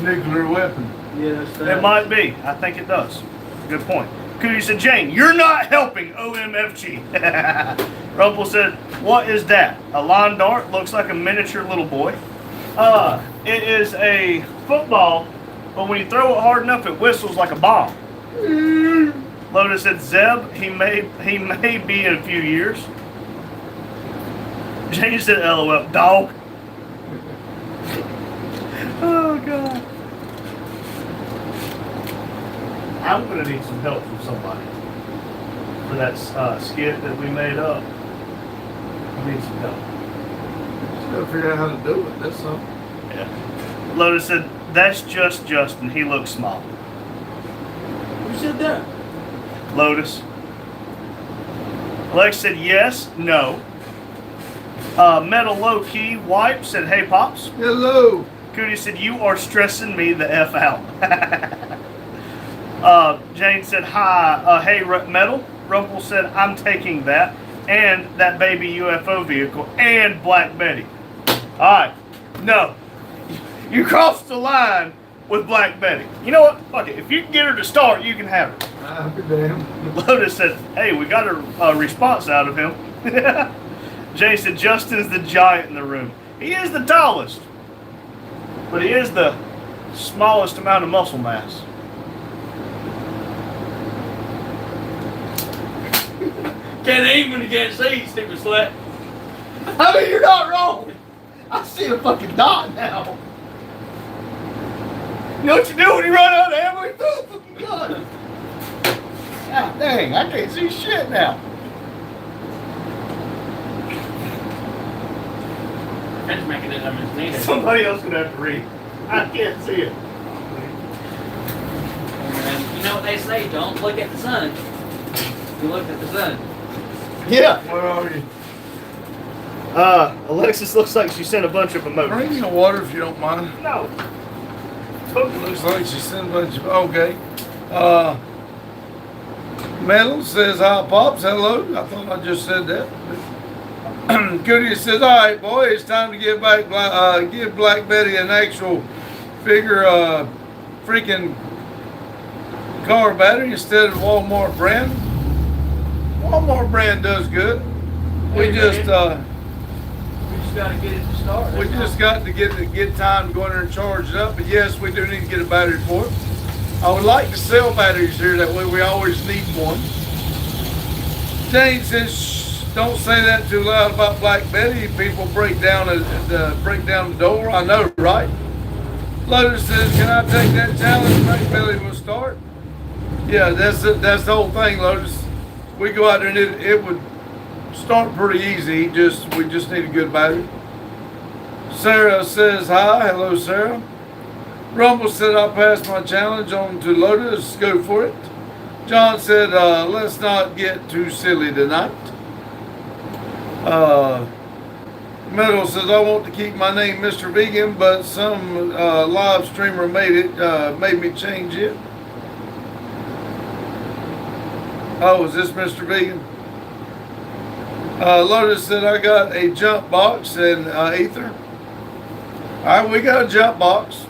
nuclear weapon. Yes, It might be. I think it does. Good point. Cootie said, Jane, you're not helping OMFG. Rumple said, what is that? A lawn dart? Looks like a miniature little boy. It is a football, but when you throw it hard enough, it whistles like a bomb. Lotus said, Zeb, he may be in a few years. Jane said, LOL, dog. Oh, God. I'm going to need some help from somebody for that skit that we made up. I need some help. Just gotta figure out how to do it. That's something. Yeah. Lotus said, that's just Justin. He looks small. Who said that? Lotus. Lex said, yes, no. Metal Low Key Wipe said, hey, Pops. Hello. Cootie said, you are stressing me the F out. Jane said, hi, hey, Metal. Rumple said, I'm taking that and that baby UFO vehicle and Black Betty. All right, no. You crossed the line with Black Betty. You know what? Fuck it. If you can get her to start, you can have her. I'll be damned. Lotus said, hey, we got a response out of him. Jay said, Justin's the giant in the room. He is the tallest, but he is the smallest amount of muscle mass. Can't aim when you can't see, stupid slut. I mean, you're not wrong. I see a fucking dot now. You know what you do when you run out of ammo? You throw the fucking gun. God dang, I can't see shit now. Defense mechanism is needed. Somebody else gonna have to read. I can't see it. And you know what they say, don't look at the sun. You look at the sun. Yeah. Where are you? Alexis looks like she sent a bunch of emojis. Bring me a water if you don't mind. No. Looks like she sent a bunch of. Okay. Metal says, hi, Pops. Hello. I thought I just said that. Cootie says, all right, boy, it's time to give Black Betty an actual figure freaking car battery instead of Walmart brand. Walmart brand does good. We just gotta get it to start. we just got to get time to go in there and charge it up. But yes, we do need to get a battery for it. I would like to sell batteries here. That way we always need one. Jane says, shh, don't say that too loud about Black Betty. People break down the door. I know, right? Lotus says, can I take that challenge? Black Betty will start. Yeah, that's the whole thing, Lotus. We go out there and it would start pretty easy. We just need a good battery. Sarah says hi. Hello, Sarah. Rumble said I'll pass my challenge on to Lotus. Go for it. John said let's not get too silly tonight. Metal says I want to keep my name Mr. Vegan, but some live streamer made me change it. Oh, is this Mr. Vegan? Lotus said I got a jump box and ether. All right, we got a jump box.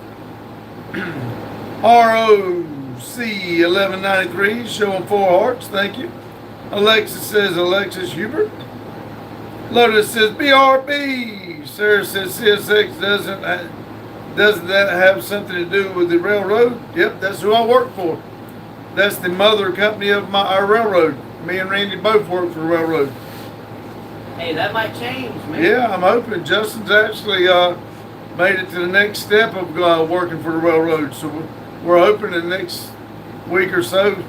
ROC 1193 showing 4 hearts. Thank you. Alexis says Alexis Hubert. Lotus says BRB. Sarah says CSX doesn't that have something to do with the railroad? Yep, that's who I work for. That's the mother company of our railroad. Me and Randy both work for the railroad. Hey, that might change, man. Yeah, I'm hoping Justin's actually made it to the next step of working for the railroad. So we're hoping in the next week or so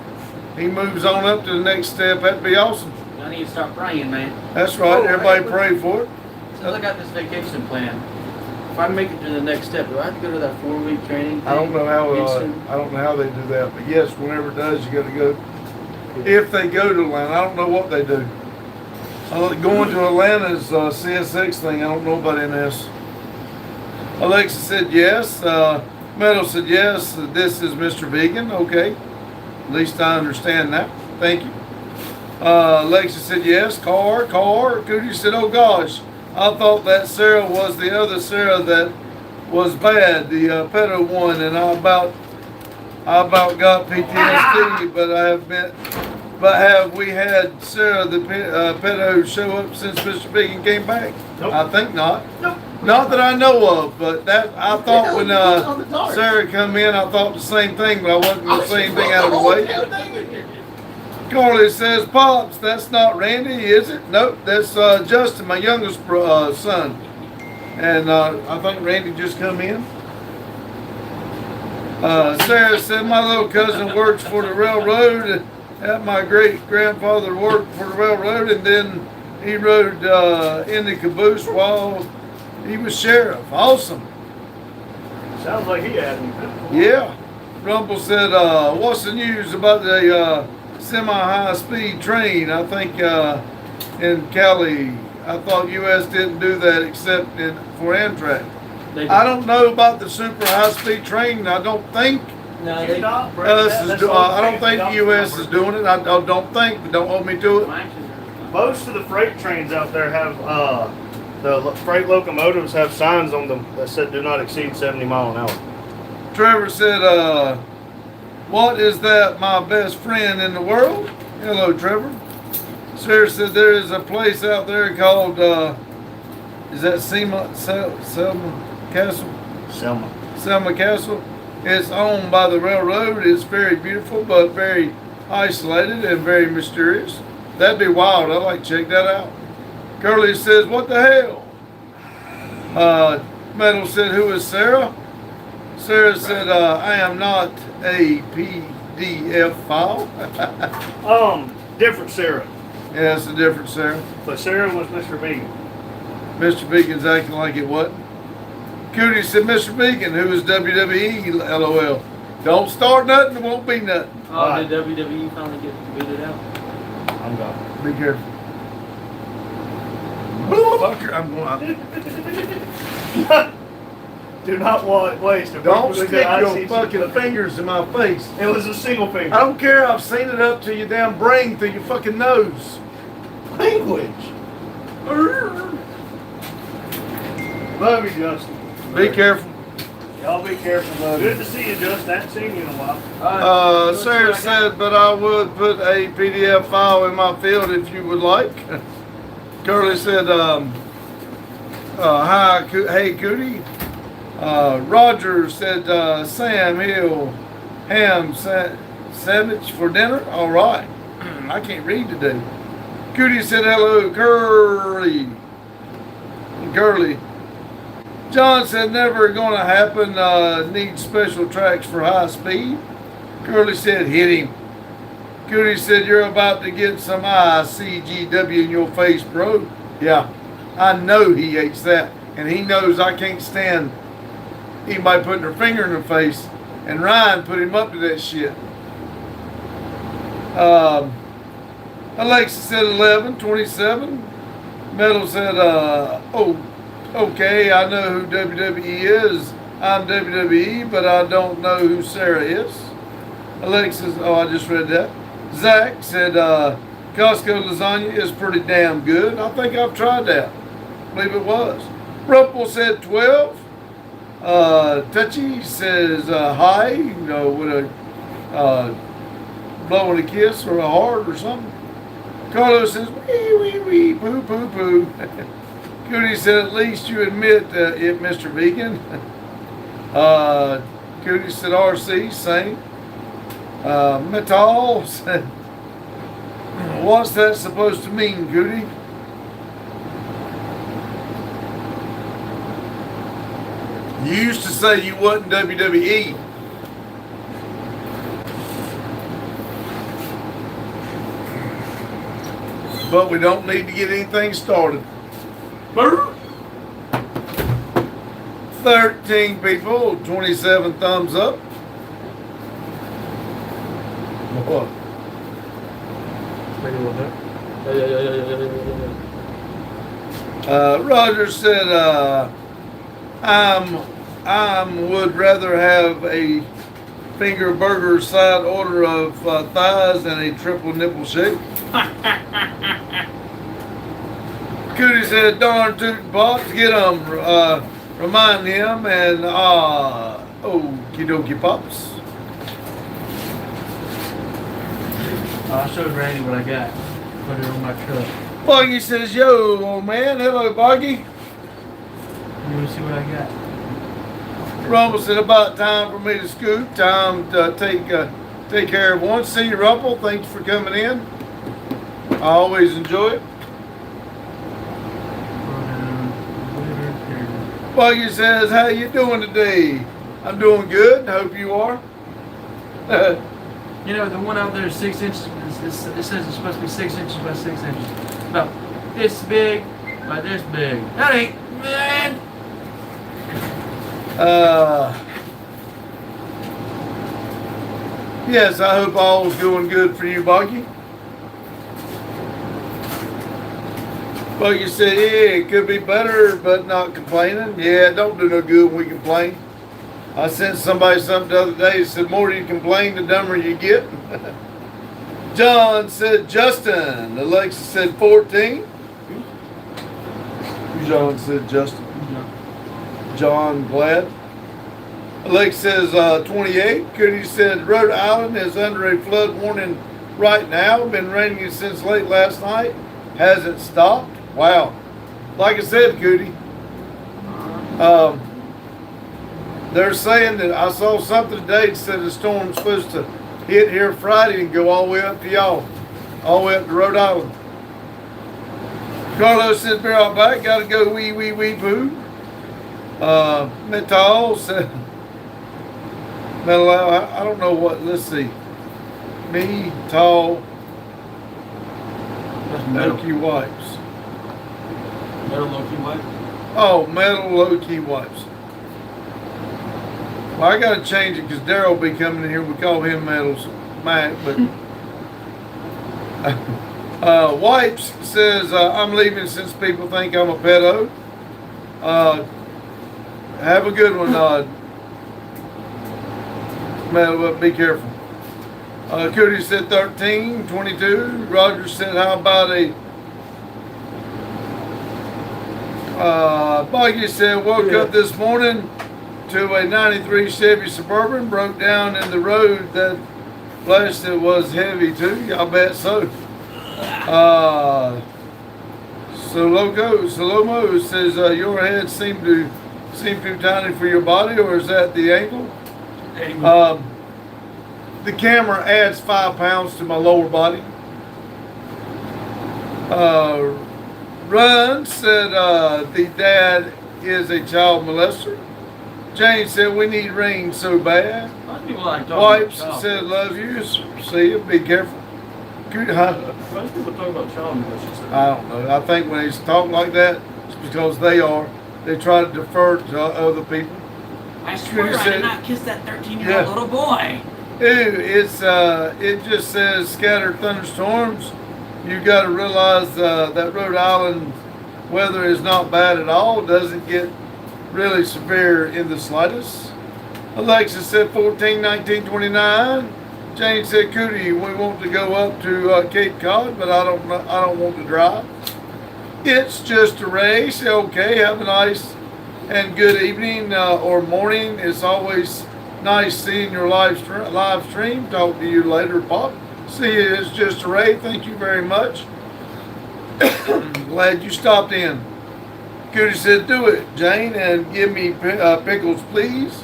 he moves on up to the next step. That'd be awesome. I need to start praying, man. That's right. Oh, Everybody hey, pray for it. So I got this vacation plan. If I make it to the next step, do I have to go to that 4-week training thing? I don't know how Instant? I don't know how they do that, but yes, whenever it does, you got to go. If they go to Atlanta, I don't know what they do. Going to Atlanta's CSX thing, I don't know about NS. Alexa said yes. Meadow said yes. This is Mr. Vegan. Okay. At least I understand that. Thank you. Alexa said yes. Car. Cootie said, oh gosh, I thought that Sarah was the other Sarah that was bad, the pedo one, and I about got PTSD, but have we had Sarah the pedo show up since Mr. Vegan came back? Nope. I think not. Nope. Not that I know of, but that I thought when Sarah come in, I thought the same thing, but I wasn't going to say anything out of the way. Carly says, Pops, that's not Randy, is it? Nope, that's Justin, my youngest son. And I think Randy just come in. Sarah said, my little cousin works for the railroad. My great-grandfather worked for the railroad, and then he rode in the caboose while he was sheriff. Awesome. Sounds like he had me. Yeah. Rumble said, what's the news about the semi-high speed train? I think in Cali, I thought US didn't do that except for Amtrak. I don't know about the super high speed train. I don't think No, they Not break US that. is That's doing. all I don't think I'm US is doing it. I don't think. But don't hold me to it. Most of the freight trains out there have the freight locomotives have signs on them that said do not exceed 70 miles an hour. Trevor said, what is that, my best friend in the world? Hello, Trevor. Sarah said there is a place out there called, is that Selma Castle? Selma Castle. It's owned by the railroad. It's very beautiful, but very isolated and very mysterious. That'd be wild. I'd like to check that out. Curly says, what the hell? Metal said, who is Sarah? Sarah said, I am not a PDF file. Different Sarah. Yeah, it's a different Sarah. But Sarah was Mr. Vegan. Mr. Vegan's acting like it wasn't. Cootie said, Mr. Vegan, who is WWE, LOL. Don't start nothing, it won't be nothing. Oh, did WWE finally get booted out? I'm gone. Be careful. Fucker, I'm going. Do not waste it. Don't stick your fucking fingers in my face. It was a single finger. I don't care. I've seen it up to your damn brain through your fucking nose. Language. Love you, Justin. Be careful. Y'all be careful, love. Good to see you, Justin. I haven't seen you in a while. Sarah said, but I would put a PDF file in my field if you would like. Curly said, hi, hey, Cootie. Roger said, Sam Hill, ham sandwich for dinner? All right. I can't read today. Cootie said, hello, Curly. John said, never gonna happen, need special tracks for high speed. Curly said, hit him. Cootie said, you're about to get some ICGW in your face, bro. Yeah, I know he hates that. And he knows I can't stand anybody putting their finger in their face. And Ryan put him up to that shit. Alexa said 11:27. Metal said, oh, okay, I know who WWE is. I'm WWE, but I don't know who Sarah is. Alexis, oh, I just read that. Zach said, Costco lasagna is pretty damn good. I think I've tried that. I believe it was. Ruppel said 12. Touchy says, hi, you know, with a blowing a kiss or a heart or something. Carlos says, wee, wee, wee, poo, poo, poo. Cootie said, at least you admit it, Mr. Vegan. Cootie said, RC, same. Metal said, what's that supposed to mean, Cootie? You used to say you wasn't WWE. But we don't need to get anything started. 13 people, 27 thumbs up. What? Roger said, would rather have a finger burger side order of thighs and a triple nipple shake. Cootie said, darn tootin' pops, get 'em, remind him, and okie dokie pops. I showed Randy what I got. Put it on my truck. Boggy says, yo, old man, hello, Boggy. You want to see what I got? Rumble said, about time for me to scoot. Time to take care of one. See you, Rumble. Thanks for coming in. I always enjoy it. Buggy says, how you doing today? I'm doing good. Hope you are. You know, the one out there is 6 inches. It says it's supposed to be 6 inches by 6 inches. About this big by this big. That ain't, man. Yes, I hope all is going good for you, Buggy. Buggy said, yeah, it could be better, but not complaining. Yeah, it don't do no good when we complain. I sent somebody something the other day that said, the more you complain, the dumber you get. John said, Justin. Alexa said, 14. John said, Justin. John Glad. Alexa says, 28. Cootie said, Rhode Island is under a flood warning right now. Been raining since late last night. Hasn't stopped. Wow. Like I said, Cootie, they're saying that I saw something today that said the storm's supposed to hit here Friday and go all the way up to y'all, all the way up to Rhode Island. Carlos said, be right back, gotta go wee wee wee poo. Metal said, Metal, I don't know what, let's see. Me, tall, low-key wipes. Metal low-key wipes? Oh, metal low-key wipes. Well, I gotta change it because Daryl will be coming in here. We call him Metals Mac, but Wipes says, I'm leaving since people think I'm a pedo. Have a good one, Metal, but be careful. Cootie said 13, 22. Roger said, how about a Buggy said, woke up this morning to a 93 Chevy Suburban, broke down in the road. That blasted was heavy too. I bet so. Salomo says, your head seemed too tiny for your body, or is that the angle? The camera adds 5 pounds to my lower body. Run said, the dad is a child molester. Jane said, we need rain so bad. Wipes said, love you. See you. Be careful. Good, huh? Why do people talk about child molesters? I don't know. I think when they talk like that, it's because they try to defer to other people. I swear I did not kiss that 13-year-old little boy. Ew, it just says scattered thunderstorms. You got to realize that Rhode Island weather is not bad at all. Doesn't get really severe in the slightest. Alexa said 14, 19, 29. Jane said, Cootie, we want to go up to Cape Cod, but I don't want to drive. It's just a race. Okay, have a nice and good evening or morning. It's always nice seeing your live stream. Talk to you later, Pop. See you. It's just a race. Thank you very much. Glad you stopped in. Cootie said, do it, Jane, and give me pickles, please.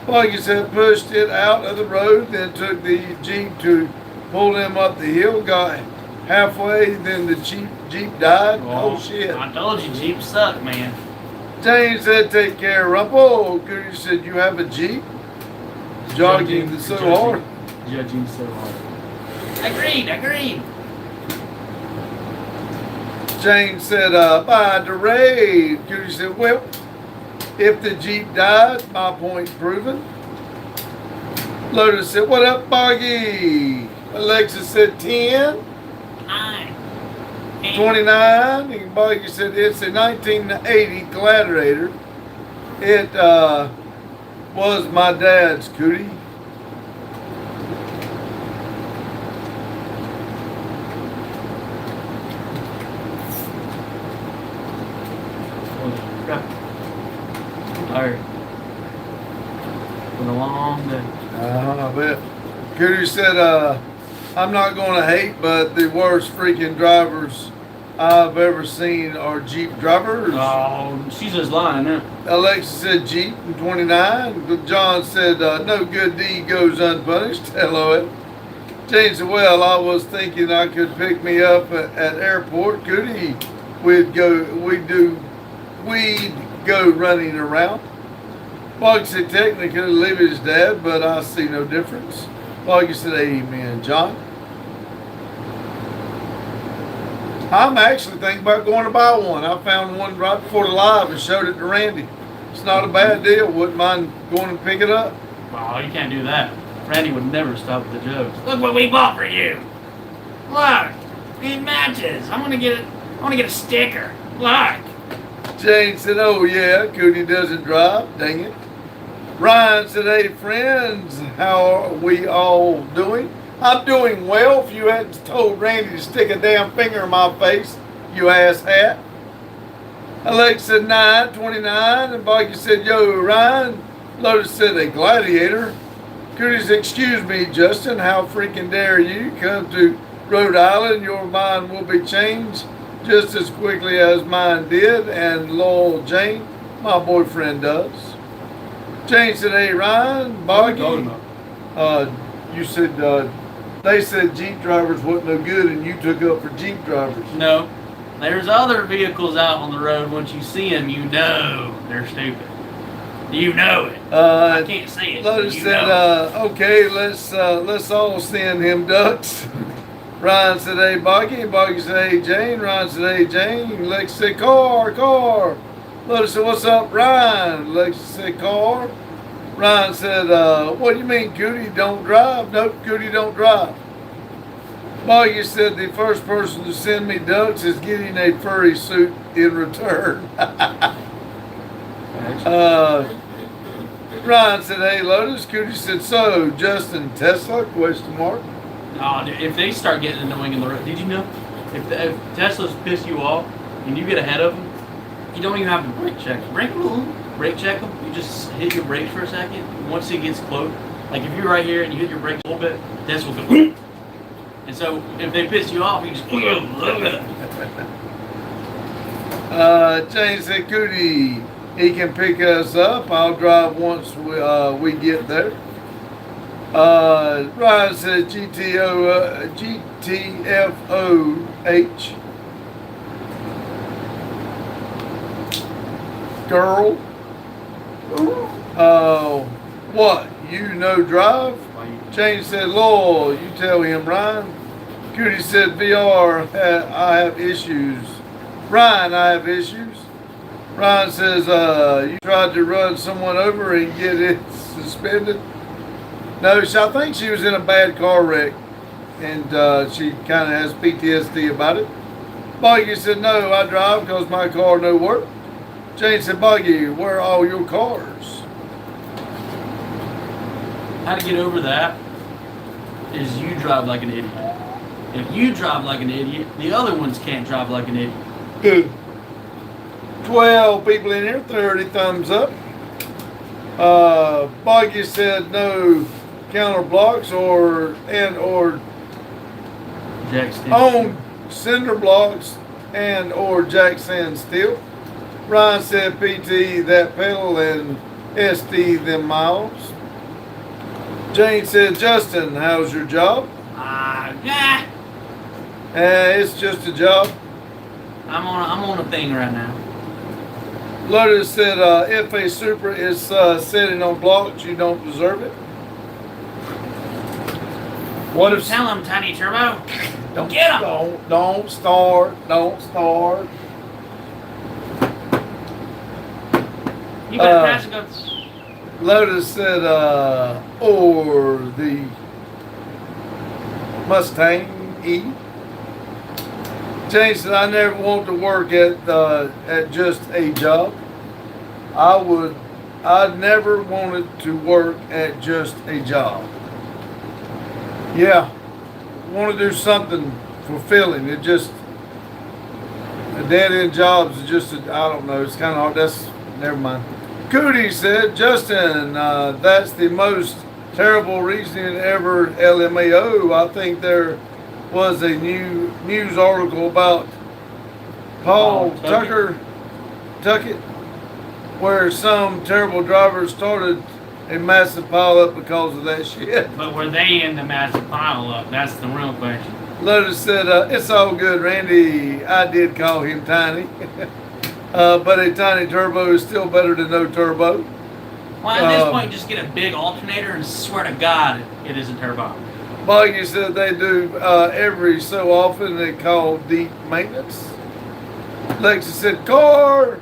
Buggy said, pushed it out of the road, then took the Jeep to pull him up the hill, got halfway, then the Jeep died. Oh, shit. I told you, Jeep suck, man. Jane said, take care, Rumple. Cootie said, you have a Jeep? Jogging so hard. Judging so hard. Agreed. Jane said, bye, DeRay. Cootie said, well, if the Jeep died, my point proven. Lotus said, what up, Boggy? Alexa said, 10. 9. 8. 29. And Boggy said, it's a 1980 Gladiator. It was my dad's, Cootie. Tired. Been a long day. I bet. Cootie said, I'm not going to hate, but the worst freaking drivers I've ever seen are Jeep drivers. Oh, she's just lying now. Alexa said Jeep in 29. John said, no good deed goes unpunished. Hello. Jane said, well, I was thinking I could pick me up at airport. Cootie, we'd go running around. Boggy said, technically leave his dad, but I see no difference. Boggy said, amen, John. I'm actually thinking about going to buy one. I found one right before the live and showed it to Randy. It's not a bad deal. Wouldn't mind going and pick it up. Oh, you can't do that. Randy would never stop with the jokes. Look what we bought for you. Look, it matches. I want to get a sticker. Look. Jane said, oh yeah, Cootie doesn't drive. Dang it. Ryan said, hey friends, how are we all doing? I'm doing well. If you hadn't told Randy to stick a damn finger in my face, you ass hat. Alexa said 9:29, and Boggy said, yo, Ryan. Lotus said, a gladiator. Cootie said, excuse me, Justin, how freaking dare you come to Rhode Island? Your mind will be changed just as quickly as mine did, and loyal Jane, my boyfriend, does. Jane said, hey, Ryan, Boggy, you said, they said Jeep drivers wasn't no good, and you took up for Jeep drivers. No. There's other vehicles out on the road. Once you see them, you know they're stupid. You know it. I can't see it. Lotus You said, know. okay, let's all send him ducks. Ryan said, hey, Boggy. Boggy said, hey, Jane. Ryan said, hey, Jane. Lex said, car. Lotus said, what's up, Ryan? Lex said, car. Ryan said, what do you mean, Cootie don't drive? Nope, Cootie don't drive. Boggy said, the first person to send me ducks is getting a furry suit in return. Ryan said, hey, Lotus. Cootie said, so, Justin Tesla, question mark. Oh, dude, if they start getting annoying in the road, did you know? If Teslas piss you off and you get ahead of them, you don't even have to brake check. Brake check them. You just hit your brakes for a second. Once it gets close, like if you're right here and you hit your brakes a little bit, Tesla will go. And so if they piss you off, you just. Jane said, Cootie, he can pick us up. I'll drive once we get there. Ryan said GTFOH. Girl. What? You no drive? Jane said, Lord, you tell him, Ryan. Cootie said, VR, I have issues. Ryan, I have issues. Ryan says, you tried to run someone over and get it suspended? No, I think she was in a bad car wreck, and she kind of has PTSD about it. Boggy said, no, I drive because my car no work. Jane said, Boggy, where are all your cars? How to get over that is you drive like an idiot. If you drive like an idiot, the other ones can't drive like an idiot. 12 people in here, 30 thumbs up. Boggy said no counter blocks or Jack's on cinder blocks and or jack sand steel. Ryan said PT that pedal and SD them miles. Jane said, Justin, how's your job? Yeah. It's just a job. I'm on a thing right now. Lotus said, if a Supra is sitting on blocks, you don't deserve it. What if Tell him, Tiny Turbo. don't Get 'em. Don't start. Don't start. You better pass and go. Lotus said, or the Mustang E. Jane said, I never want to work at just a job. I never wanted to work at just a job. Yeah, want to do something fulfilling. It just, a dead end jobs is just, I don't know, it's kind of hard. That's, never mind. Cootie said, Justin, that's the most terrible reasoning ever, LMAO. I think there was a new news article about Paul Tuckett, where some terrible drivers started a massive pile up because of that shit. But were they in the massive pile up? That's the real question. Lotus said, it's all good, Randy. I did call him tiny. But a tiny turbo is still better than no turbo. Well, at this point, just get a big alternator and swear to God it is a turbo. Boggy said they do every so often. They call deep maintenance. Lexi said, car.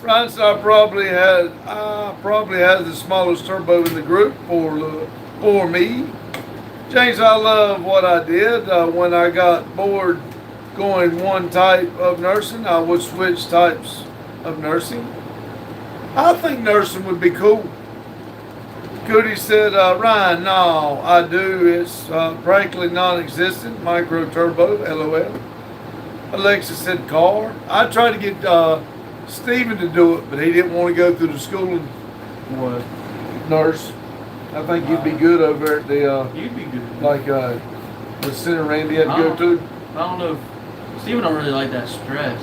Ryan said, I probably had the smallest turbo in the group for me. James, I love what I did. When I got bored going one type of nursing, I would switch types of nursing. I think nursing would be cool. Cootie said, Ryan, no, I do. It's practically non-existent. Micro turbo, LOL. Alexa said, car. I tried to get Steven to do it, but he didn't want to go through the schooling What? nurse. I think you'd be good over at the, You'd be good. like, the center Randy had to go to. I don't know. Steven don't really like that stress.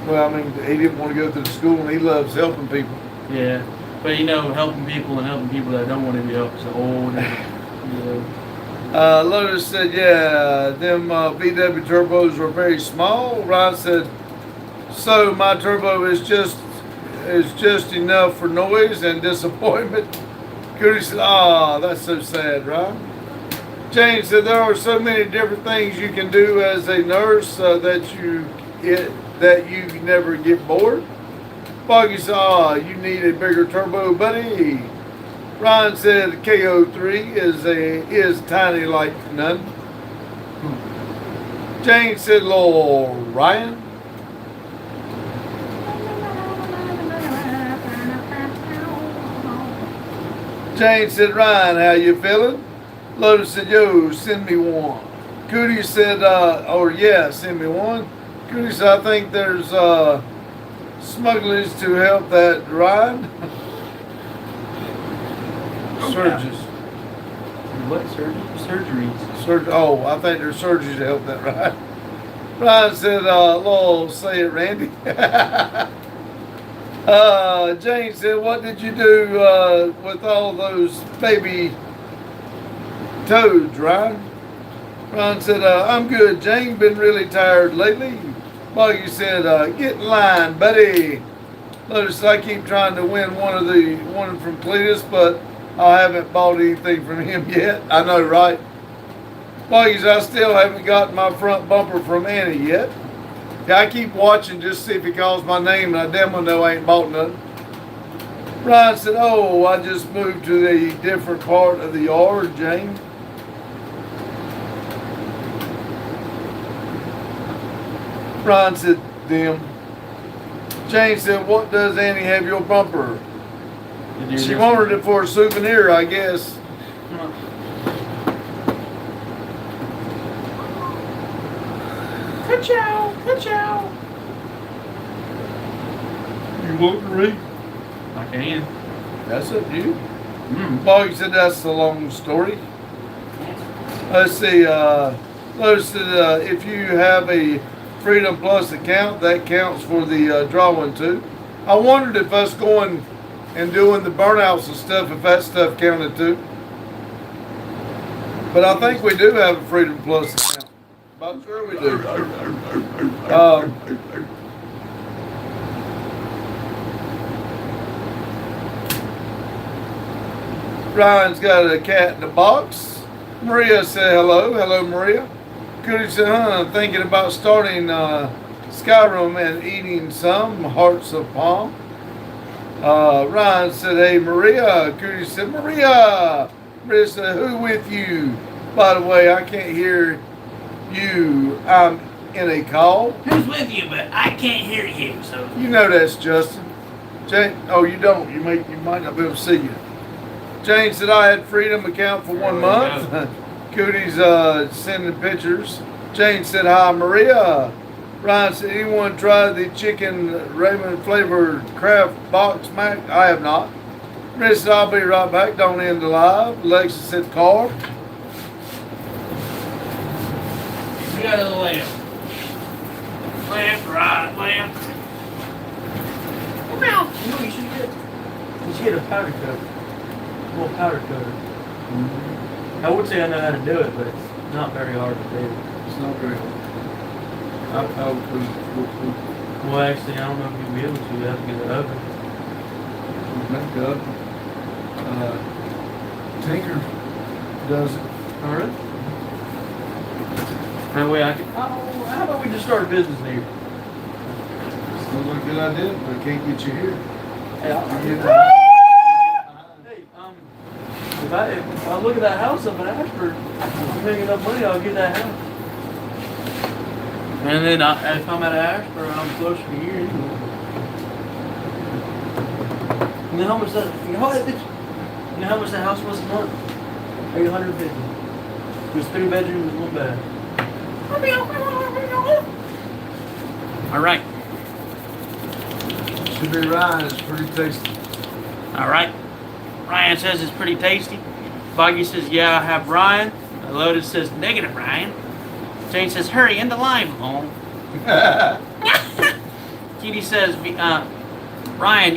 Well, I mean, he didn't want to go through the school, and he loves helping people. Yeah. But you know, helping people and helping people that don't want to be helped is a whole different, Lotus said, yeah, them VW turbos are very small. Ryan said, so my turbo is just enough for noise and disappointment. Cootie said, that's so sad, Ryan. Jane said, there are so many different things you can do as a nurse that you never get bored. Boggy said, you need a bigger turbo, buddy. Ryan said KO3 is tiny like none. Jane said, Lord Ryan. Jane said, Ryan, how you feeling? Lotus said, yo, send me one. Cootie said, send me one. Cootie said, I think there's smugglers to help that ride. Surges. What surgeries? I think there's surgeries to help that ride. Ryan said, Lord, say it, Randy. Jane said, what did you do with all those baby toads, Ryan? Ryan said, I'm good. Jane been really tired lately. Boggy said, get in line, buddy. Notice I keep trying to win one from Cletus, but I haven't bought anything from him yet. I know, right? Boggy said, I still haven't got my front bumper from Annie yet. Yeah, I keep watching just to see if he calls my name, and I damn know I ain't bought nothing. Ryan said, I just moved to a different part of the yard, Jane. Ryan said, them. Jane said, what does Annie have your bumper? She wanted it for a souvenir, I guess. Ka-chow, ka-chow. You want to read? I can. That's up to you. Boggy said that's a long story. Let's see. Lotus said if you have a Freedom Plus account. That counts for the drawing too. I wondered if us going and doing the burnouts and stuff, if that stuff counted too. But I think we do have a Freedom Plus account. About sure we do. Ryan's got a cat in the box. Maria said hello. Hello, Maria. Cootie said, I'm thinking about starting Skyrim and eating some Hearts of Palm. Ryan said, hey, Maria. Cootie said, Maria. Maria said, who with you? By the way, I can't hear you. I'm in a call. Who's with you? But I can't hear you. So You know that's Justin. Jane, oh, you don't. You might not be able to see you. Jane said I had Freedom account for 1 month. Cootie's sending pictures. Jane said hi, Maria. Ryan said, anyone try the chicken Raymond flavored Kraft box mac? I have not. Maria said, I'll be right back. Don't end the live. Alexis said, car. we got a left. Left, right, left. Come out. You know what you should get a powder coat. A little powder coater. I would say I know how to do it, but it's not very hard to do. It's not very hard. Well, actually, I don't know if you'll be able to. You have to get an oven. Make the oven. Tinker does it. All right. That way I can. Oh, how about we just start a business here? Sounds like a good idea, but I can't get you here. Hey, if I look at that house up in Ashford, if we make enough money, I'll get that house. And then if I'm at Ashford, I'm closer to here anyway. You know how much that house was a month? Like 150. It was 3 bedrooms and 1 bath. All right. Should be Ryan. It's pretty tasty. All right. Ryan says it's pretty tasty. Boggy says, yeah, I have Ryan. Lotus says, negative Ryan. Jane says, hurry, end the live, home. Kitty says, Ryan,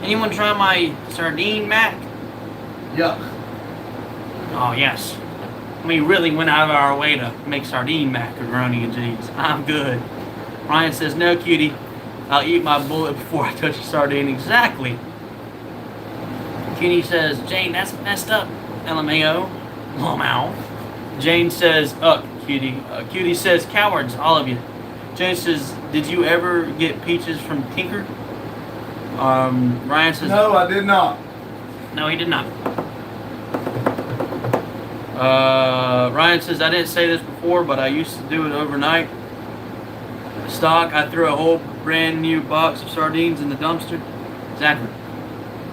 anyone try my sardine mac? Yuck. Oh, yes. We really went out of our way to make sardine macaroni and cheese. I'm good. Ryan says, no, cutie. I'll eat my bullet before I touch a sardine. Exactly. Cutie says, Jane, that's messed up. LMAO. LMAO. Jane says, cutie. Cutie says, cowards, all of you. Jane says, did you ever get peaches from Tinker? Ryan says, No, I did not. no, he did not. Ryan says, I didn't say this before, but I used to do it overnight. Stock, I threw a whole brand new box of sardines in the dumpster. Exactly.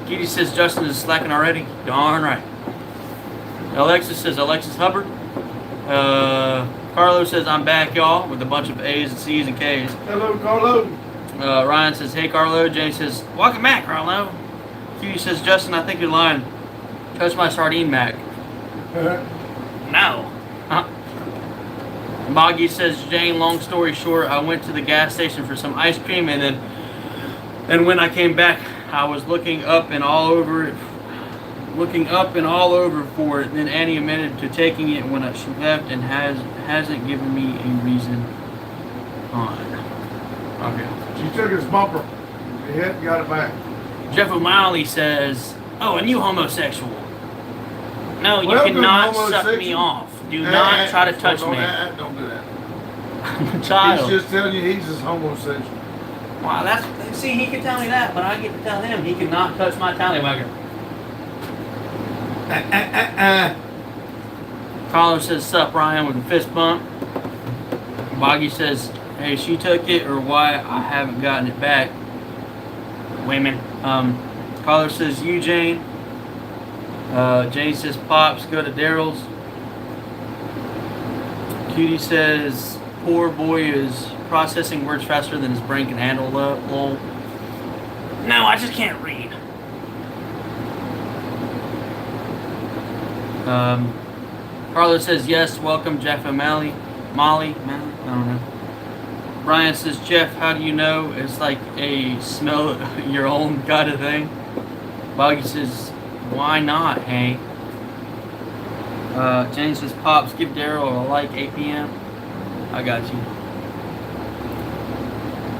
Kitty says, Justin is slacking already. Darn right. Alexis says, Alexis Hubbard. Carlo says, I'm back, y'all, with a bunch of A's and C's and K's. Hello, Carlo. Ryan says, hey, Carlo. Jane says, welcome back, Carlo. Kitty says, Justin, I think you're lying. Touch my sardine mac. No. Boggy says, Jane, long story short, I went to the gas station for some ice cream, and when I came back, I was looking up and all over for it. Then Annie admitted to taking it when she left and hasn't given me a reason on. Okay. She took his bumper. He hit and got it back. Jeff O'Malley says, oh, and you homosexual. No, you Welcome, cannot suck homosexual. me off. Do not try to touch me. Don't do that. I'm a child. He's just telling you he's just homosexual. Wow, see, he can tell me that, but I get to tell him he cannot touch my tallywhacker. Carlos says, sup, Ryan, with a fist bump. Boggy says, hey, she took it, or why I haven't gotten it back. Women. Carlos says, you, Jane. Jane says, Pops, go to Daryl's. Cutie says, poor boy is processing words faster than his brain can handle, lol. No, I just can't read. Carlos says, yes, welcome, Jeff O'Malley. I don't know. Brian says, Jeff, how do you know it's like a smell your own kind of thing? Boggy says, why not, Hank? James says, Pops, give Daryl a like 8 p.m. I got you.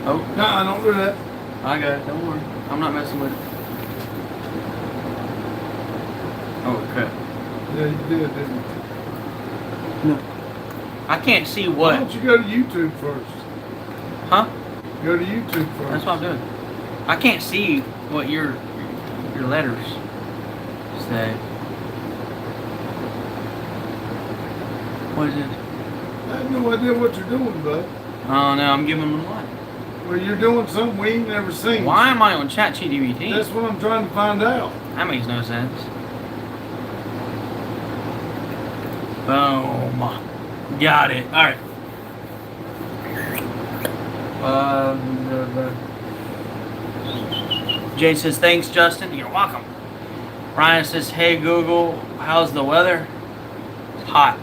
Oh, Nah, don't do that. I got it. Don't worry. I'm not messing with it. Oh, crap. Yeah, you did, didn't you? No. I can't see Why what. don't you go to YouTube first? Huh? Go to YouTube first. That's what I'm doing. I can't see what your letters say. What is it? I have no idea what you're doing, bud. Oh no, I'm giving them a like. Well, you're doing something we ain't never seen. Why am I on ChatGPT? That's what I'm trying to find out. That makes no sense. Boom. Got it. Alright. Jay says, thanks, Justin. You're welcome. Ryan says, hey, Google, how's the weather? It's hot.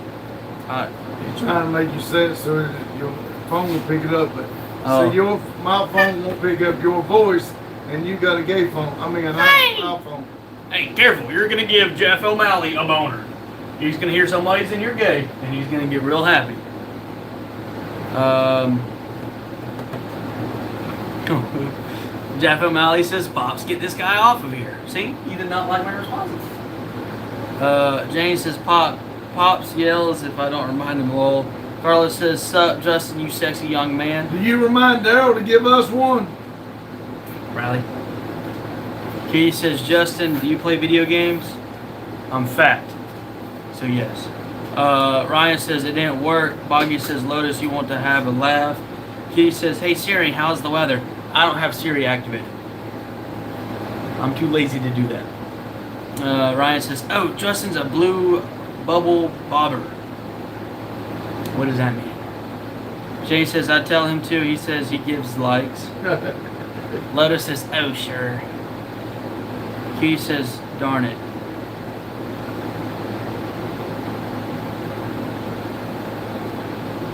Hot. He's trying to make you say it so that your phone will pick it up, but Oh. so my phone won't pick up your voice, and you got a gay phone. I mean, an iPhone. Hey, careful. You're going to give Jeff O'Malley a boner. He's going to hear somebody's saying you're gay, and he's going to get real happy. Jeff O'Malley says, Pops, get this guy off of here. See? You did not like my responses. Jane says, Pops yells if I don't remind him, lol. Carlos says, sup, Justin, you sexy young man. Do you remind Daryl to give us one? Riley. Katie says, Justin, do you play video games? I'm fat. So yes. Ryan says, it didn't work. Boggy says, Lotus, you want to have a laugh. Katie says, hey Siri, how's the weather? I don't have Siri activated. I'm too lazy to do that. Ryan says, oh, Justin's a blue bubble bobber. What does that mean? Jay says, I tell him to. He says he gives likes. Lotus says, oh, sure. Katie says, darn it.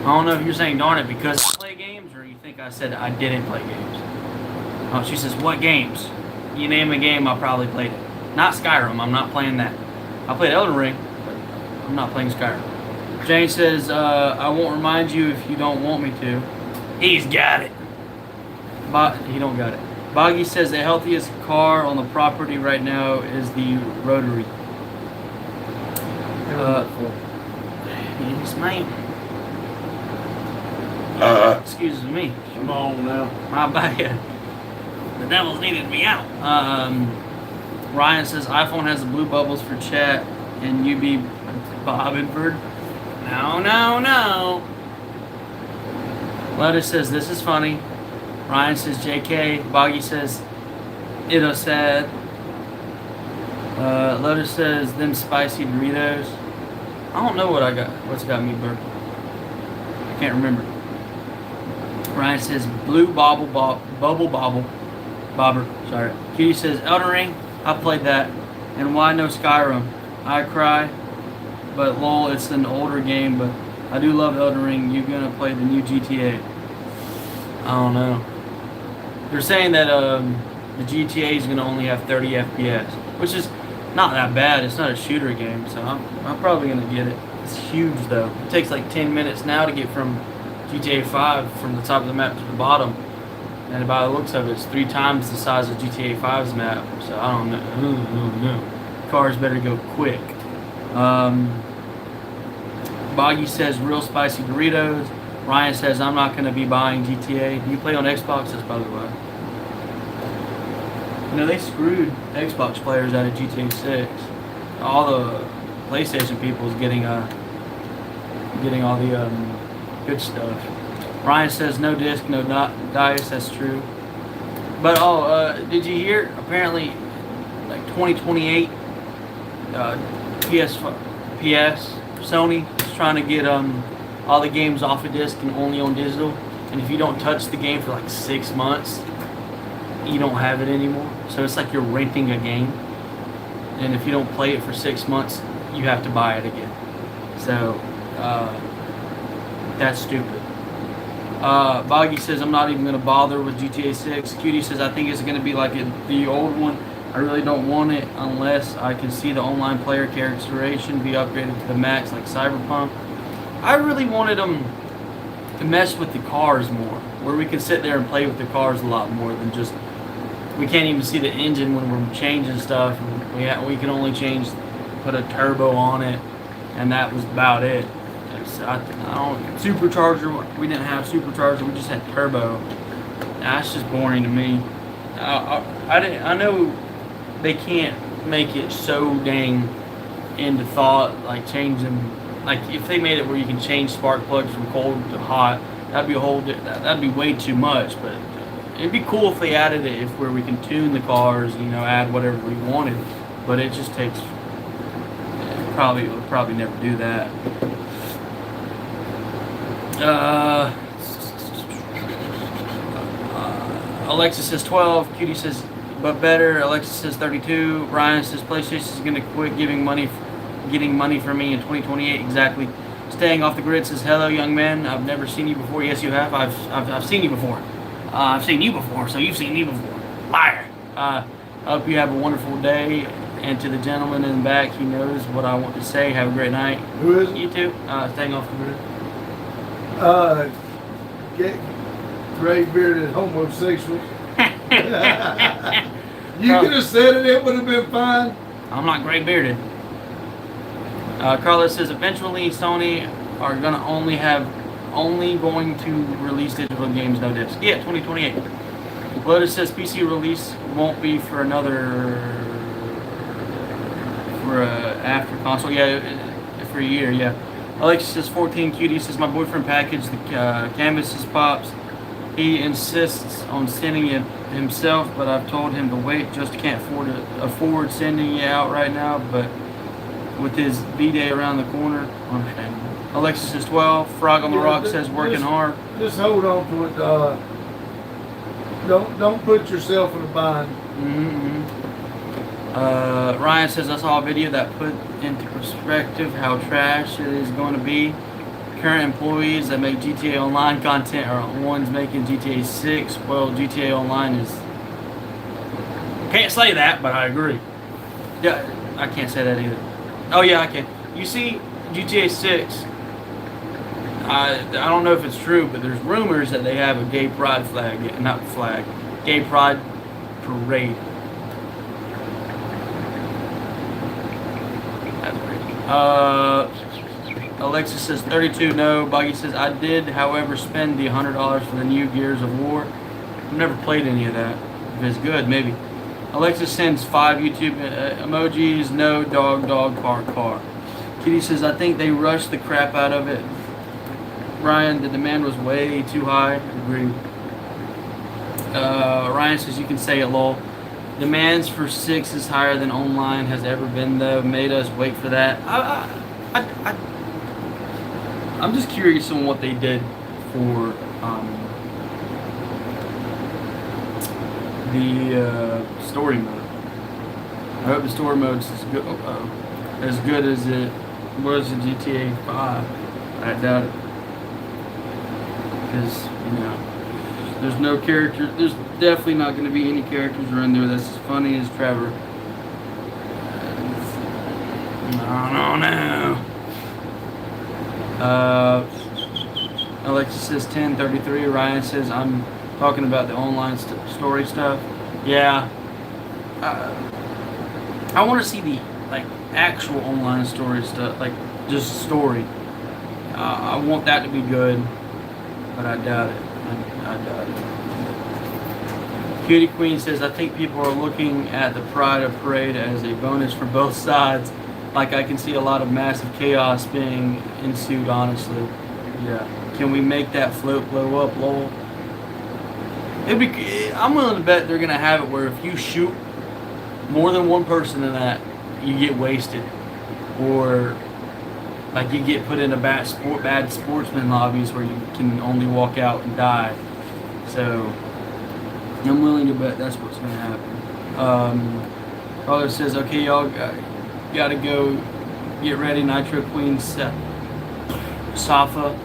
I don't know if you're saying darn it because I play games or you think I said I didn't play games. Oh, she says, what games? You name a game, I probably played it. Not Skyrim, I'm not playing that. I played Elden Ring, but I'm not playing Skyrim. Jane says, I won't remind you if you don't want me to. He's got it. He don't got it. Boggy says the healthiest car on the property right now is the Rotary. Yes, ma'am. Excuse me. Come on now. My bad. The devil's needed me out. Ryan says iPhone has the blue bubbles for chat and you be Bobbinford. No. Lotus says this is funny. Ryan says JK. Boggy says it'll sad. Lotus says them spicy Doritos. I don't know what I got. What's got me burping? I can't remember. Ryan says blue bobble bobber. Sorry. Cutie says Elden Ring. I played that. And why no Skyrim? I cry. But lol, it's an older game. But I do love Elden Ring. You gonna play the new GTA? I don't know. They're saying that the GTA is gonna only have 30 FPS, which is not that bad. It's not a shooter game, so I'm probably gonna get it. It's huge though. It takes like 10 minutes now to get from GTA 5 from the top of the map to the bottom, and by the looks of it, it's 3 times the size of GTA 5's map. So I don't know. Cars better go quick. Boggy says real spicy Doritos. Ryan says I'm not gonna be buying GTA. Do you play on Xbox? That's probably why. You know, they screwed Xbox players out of GTA 6. All the PlayStation people is getting all the good stuff. Ryan says no disc, no dice. That's true. But did you hear? Apparently, like 2028, PS Sony is trying to get all the games off of disc and only on digital. And if you don't touch the game for like 6 months, you don't have it anymore. So it's like you're renting a game. And if you don't play it for 6 months, you have to buy it again. So that's stupid. Boggy says, I'm not even going to bother with GTA 6. Cutie says, I think it's going to be like the old one. I really don't want it unless I can see the online player characterization be upgraded to the max like Cyberpunk. I really wanted them to mess with the cars more, where we can sit there and play with the cars a lot more than just, we can't even see the engine when we're changing stuff. We can only put a turbo on it, and that was about it. I don't, supercharger, we didn't have supercharger, we just had turbo. That's just boring to me. I know they can't make it so dang into thought, like changing, like if they made it where you can change spark plugs from cold to hot, that'd be way too much. But it'd be cool if they added it, if where we can tune the cars, add whatever we wanted. But it just takes, we'll probably never do that. Alexis says 12. Cutie says, but better. Alexis says 32. Ryan says PlayStation is going to quit getting money from me in 2028. Exactly. Staying off the grid says, hello, young man. I've never seen you before. Yes, you have. I've seen you before. I've seen you before, so you've seen me before. Liar. I hope you have a wonderful day. And to the gentleman in the back, he knows what I want to say. Have a great night. Who is it? You too. Staying off the grid. Gray bearded homosexuals. You Carl- could have said it would have been fine. I'm not gray bearded. Carlos says eventually Sony are gonna only going to release digital games, no disc. Yeah, 2028. Lotus says PC release won't be for after console. Yeah, for a year. Yeah. Alexis says 14. Cutie says my boyfriend packaged the canvases pops. He insists on sending it himself, but I've told him to wait. Just can't afford sending it out right now. But with his B-Day around the corner, understandable. Alexis says 12. Frog on the Rock says working hard. Just hold on to it. Don't put yourself in a bind. Ryan says I saw a video that put into perspective how trash it is going to be. Current employees that make GTA Online content are ones making GTA 6. Well, GTA Online is... Can't say that, but I agree. Yeah, I can't say that either. Oh yeah, I can. You see, GTA 6, I don't know if it's true, but there's rumors that they have a gay pride gay pride parade. That's weird. Alexis says 32, no. Buggy says, I did, however, spend the $100 for the new Gears of War. I've never played any of that. If it's good, maybe. Alexis sends 5 YouTube emojis, no, dog, car. Kitty says, I think they rushed the crap out of it. Ryan, the demand was way too high. Agreed. Ryan says, you can say it, lol. Demands for 6 is higher than online has ever been, though. Made us wait for that. I'm just curious on what they did for the story mode. I hope the story mode is as good as it was in GTA 5. I doubt it. Because, there's no character. There's definitely not going to be any characters around there that's as funny as Trevor. No. Alexis says 1033. Ryan says I'm talking about the online story stuff. Yeah. I want to see the actual online story stuff, just story. I want that to be good, but I doubt it. I doubt it. Cutie Queen says I think people are looking at the Pride of Parade as a bonus for both sides. Like I can see a lot of massive chaos being ensued, honestly. Yeah. Can we make that float blow up, lol? I'm willing to bet they're gonna have it where if you shoot more than one person in that, you get wasted, or you get put in a bad sportsman lobbies where you can only walk out and die. So I'm willing to bet that's what's gonna happen. Father says, okay, y'all gotta go get ready. Nitro Queen Safa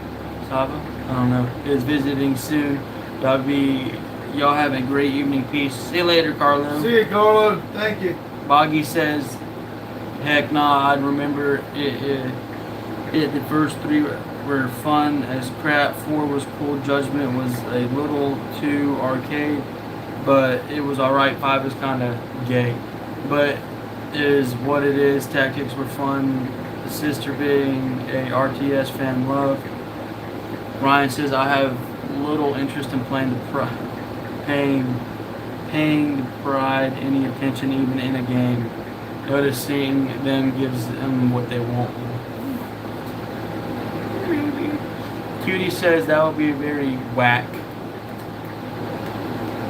I don't know, is visiting soon. Y'all have a great evening. Peace. See you later, Carlo. See you, Carlo. Thank you. Boggy says, heck nah, I'd remember it. The first three were fun as crap. 4 was cool. Judgment was a little too arcade, but it was alright. 5 is kind of gay, but it is what it is. Tactics were fun. The sister being a RTS fan loved. Ryan says, I have little interest in playing paying the pride any attention even in a game. Noticing them gives them what they want. Cutie says that would be very whack.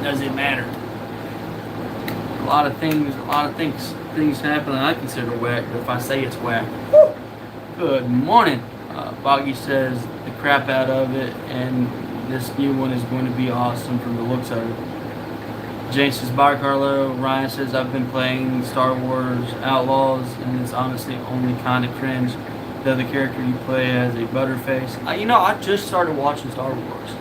Does it matter? A lot of things happen that I consider whack, but if I say it's whack, good morning. Boggy says the crap out of it, and this new one is going to be awesome from the looks of it. James says, bye Carlo. Ryan says, I've been playing Star Wars Outlaws, and it's honestly only kind of cringe. The other character you play has a butterface. I just started watching Star Wars.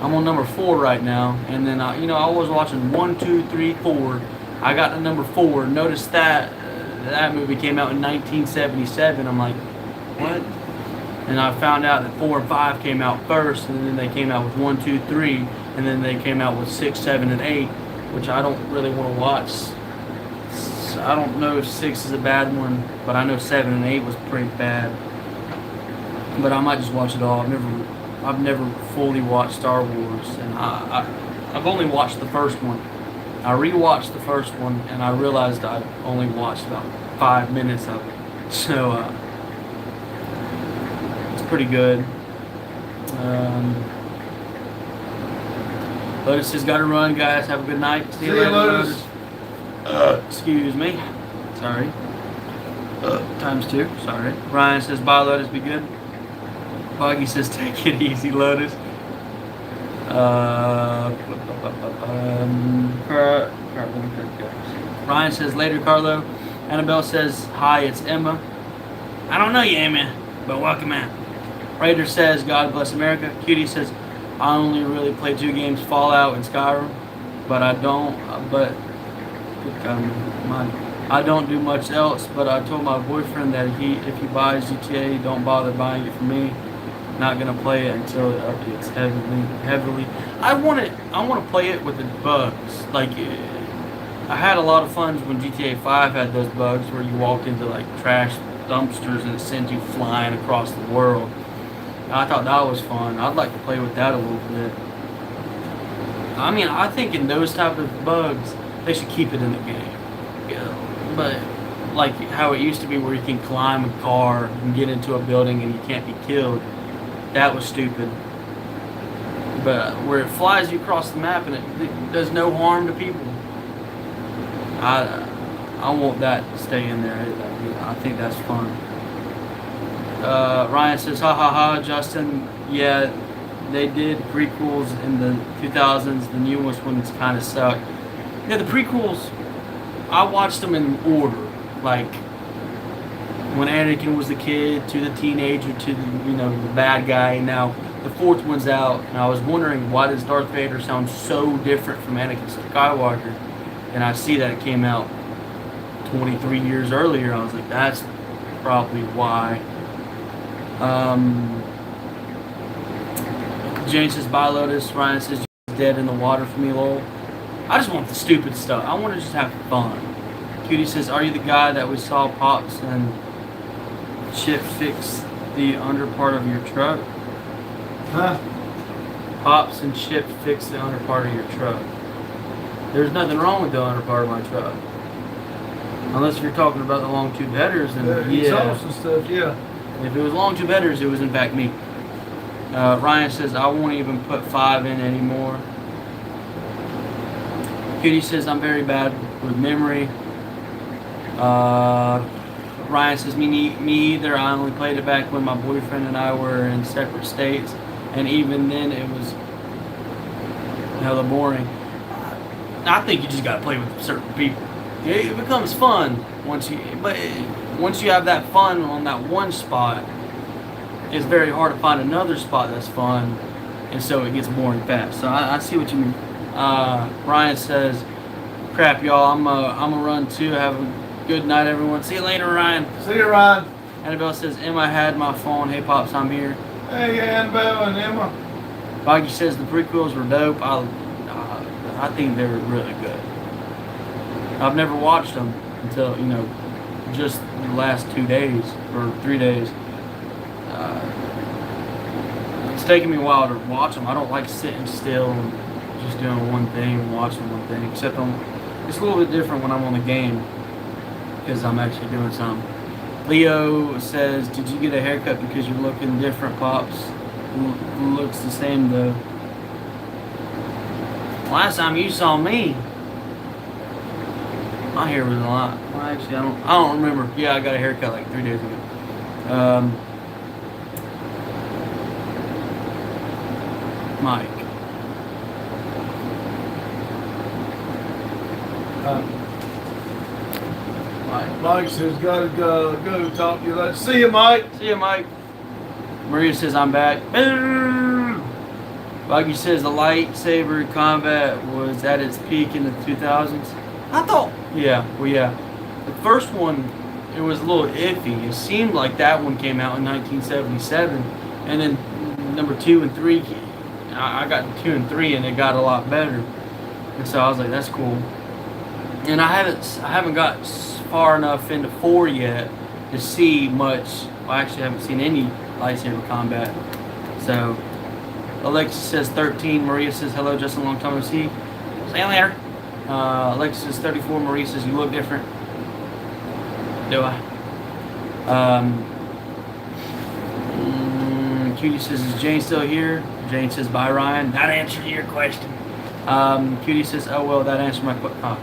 I'm on number 4 right now, and then I was watching 1, 2, 3, 4. I got to number 4. Notice that that movie came out in 1977. I'm like, what? And I found out that 4 and 5 came out first, and then they came out with 1, 2, 3, and then they came out with 6, 7, and 8, which I don't really want to watch. I don't know if 6 is a bad one, but I know 7 and 8 was pretty bad. But I might just watch it all. I've never fully watched Star Wars, and I've only watched the first one. I rewatched the first one, and I realized I only watched about 5 minutes of it. So it's pretty good. Lotus has got to run, guys. Have a good night. See you later, Lotus. Excuse me. Sorry. Times 2. Sorry. Ryan says, bye, Lotus. Be good. Boggy says, take it easy, Lotus. Ryan says, later, Carlo. Annabelle says, hi, it's Emma. I don't know you, Emma, but welcome out. Raider says, God bless America. Cutie says, I only really play 2 games, Fallout and Skyrim, but I don't do much else. But I told my boyfriend that if he buys GTA, don't bother buying it for me. Not gonna play it until it updates heavily. I want to play it with the bugs. Like, I had a lot of fun when GTA 5 had those bugs where you walked into like trash dumpsters and it sends you flying across the world. I thought that was fun. I'd like to play with that a little bit. I mean, I think in those type of bugs, they should keep it in the game. But like how it used to be where you can climb a car and get into a building and you can't be killed, that was stupid. But where it flies you across the map and it does no harm to people, I want that to stay in there. I think that's fun. Ryan says, ha ha ha, Justin. Yeah, they did prequels in the 2000s. The newest ones kind of suck. Yeah, the prequels, I watched them in order. Like, when Anakin was the kid, to the teenager, to the bad guy. Now, the 4th one's out, and I was wondering, why does Darth Vader sound so different from Anakin Skywalker? And I see that it came out 23 years earlier. I was like, that's probably why. Jane says, bye, Lotus. Ryan says, you're dead in the water for me, lol. I just want the stupid stuff. I want to just have fun. Cutie says, are you the guy that we saw Pops and Chip fix the under part of your truck? Huh? Pops and Chip fix the under part of your truck. There's nothing wrong with the under part of my truck. Unless you're talking about the long tube headers, then Exhaust and stuff, yeah. If it was long tube headers, it was in fact me. Ryan says, I won't even put 5 in anymore. Cutie says, I'm very bad with memory. Ryan says, me either. I only played it back when my boyfriend and I were in separate states. And even then, it was hella boring. I think you just gotta play with certain people. It becomes fun once you have that fun on that one spot. it's very hard to find another spot that's fun, and so it gets boring fast. So I see what you mean. Ryan says, "Crap, y'all. I'm a run too. Have a good night, everyone. See you later, Ryan." See you, Ryan. Annabelle says, "Emma had my phone. Hey, Pops, I'm here." Hey, Annabelle and Emma. Boggy says the prequels were dope. I think they were really good. I've never watched them until, just the last 2 days or 3 days. It's taken me a while to watch them. I don't like sitting still and just doing one thing and watching one thing. Except it's a little bit different when I'm on the game because I'm actually doing something. Leo says, "Did you get a haircut because you're looking different, Pops?" Looks the same though. Last time you saw me, my hair was a lot. Well, actually, I don't remember. Yeah, I got a haircut like 3 days ago. Mike. Mike says, gotta go talk to you later. See you, Mike. See ya, Mike. Maria says, "I'm back." Buggy says the lightsaber combat was at its peak in the 2000s. I thought, yeah. The first one, it was a little iffy. It seemed like that one came out in 1977, and then number 2 and 3, I got 2 and 3, and it got a lot better. And so I was like, that's cool. And I haven't got far enough into 4 yet to see much. Well, I actually haven't seen any lightsaber combat. So Alexis says 13. Maria says, "Hello, Justin, long time no see." See you later. Alexis says 34. Maria says, "You look different." Do I? Cutie says, "Is Jane still here?" Jane says, "Bye, Ryan." That answered your question. Cutie says, "Oh well, that answered my question."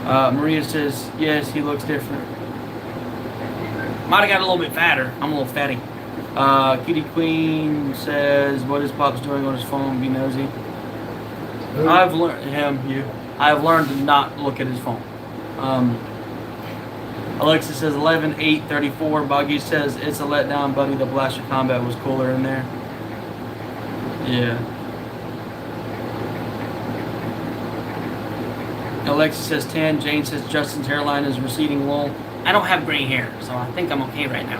Maria says, "Yes, he looks different. Might have got a little bit fatter. I'm a little fatty." Cutie Queen says, "What is Pops doing on his phone? Be nosy." I've learned I've learned to not look at his phone. Alexa says 11, 8, 34. Boggy says, "It's a letdown, buddy. The blaster combat was cooler in there." Yeah. Alexa says 10. Jane says Justin's hairline is receding low. I don't have gray hair, so I think I'm okay right now.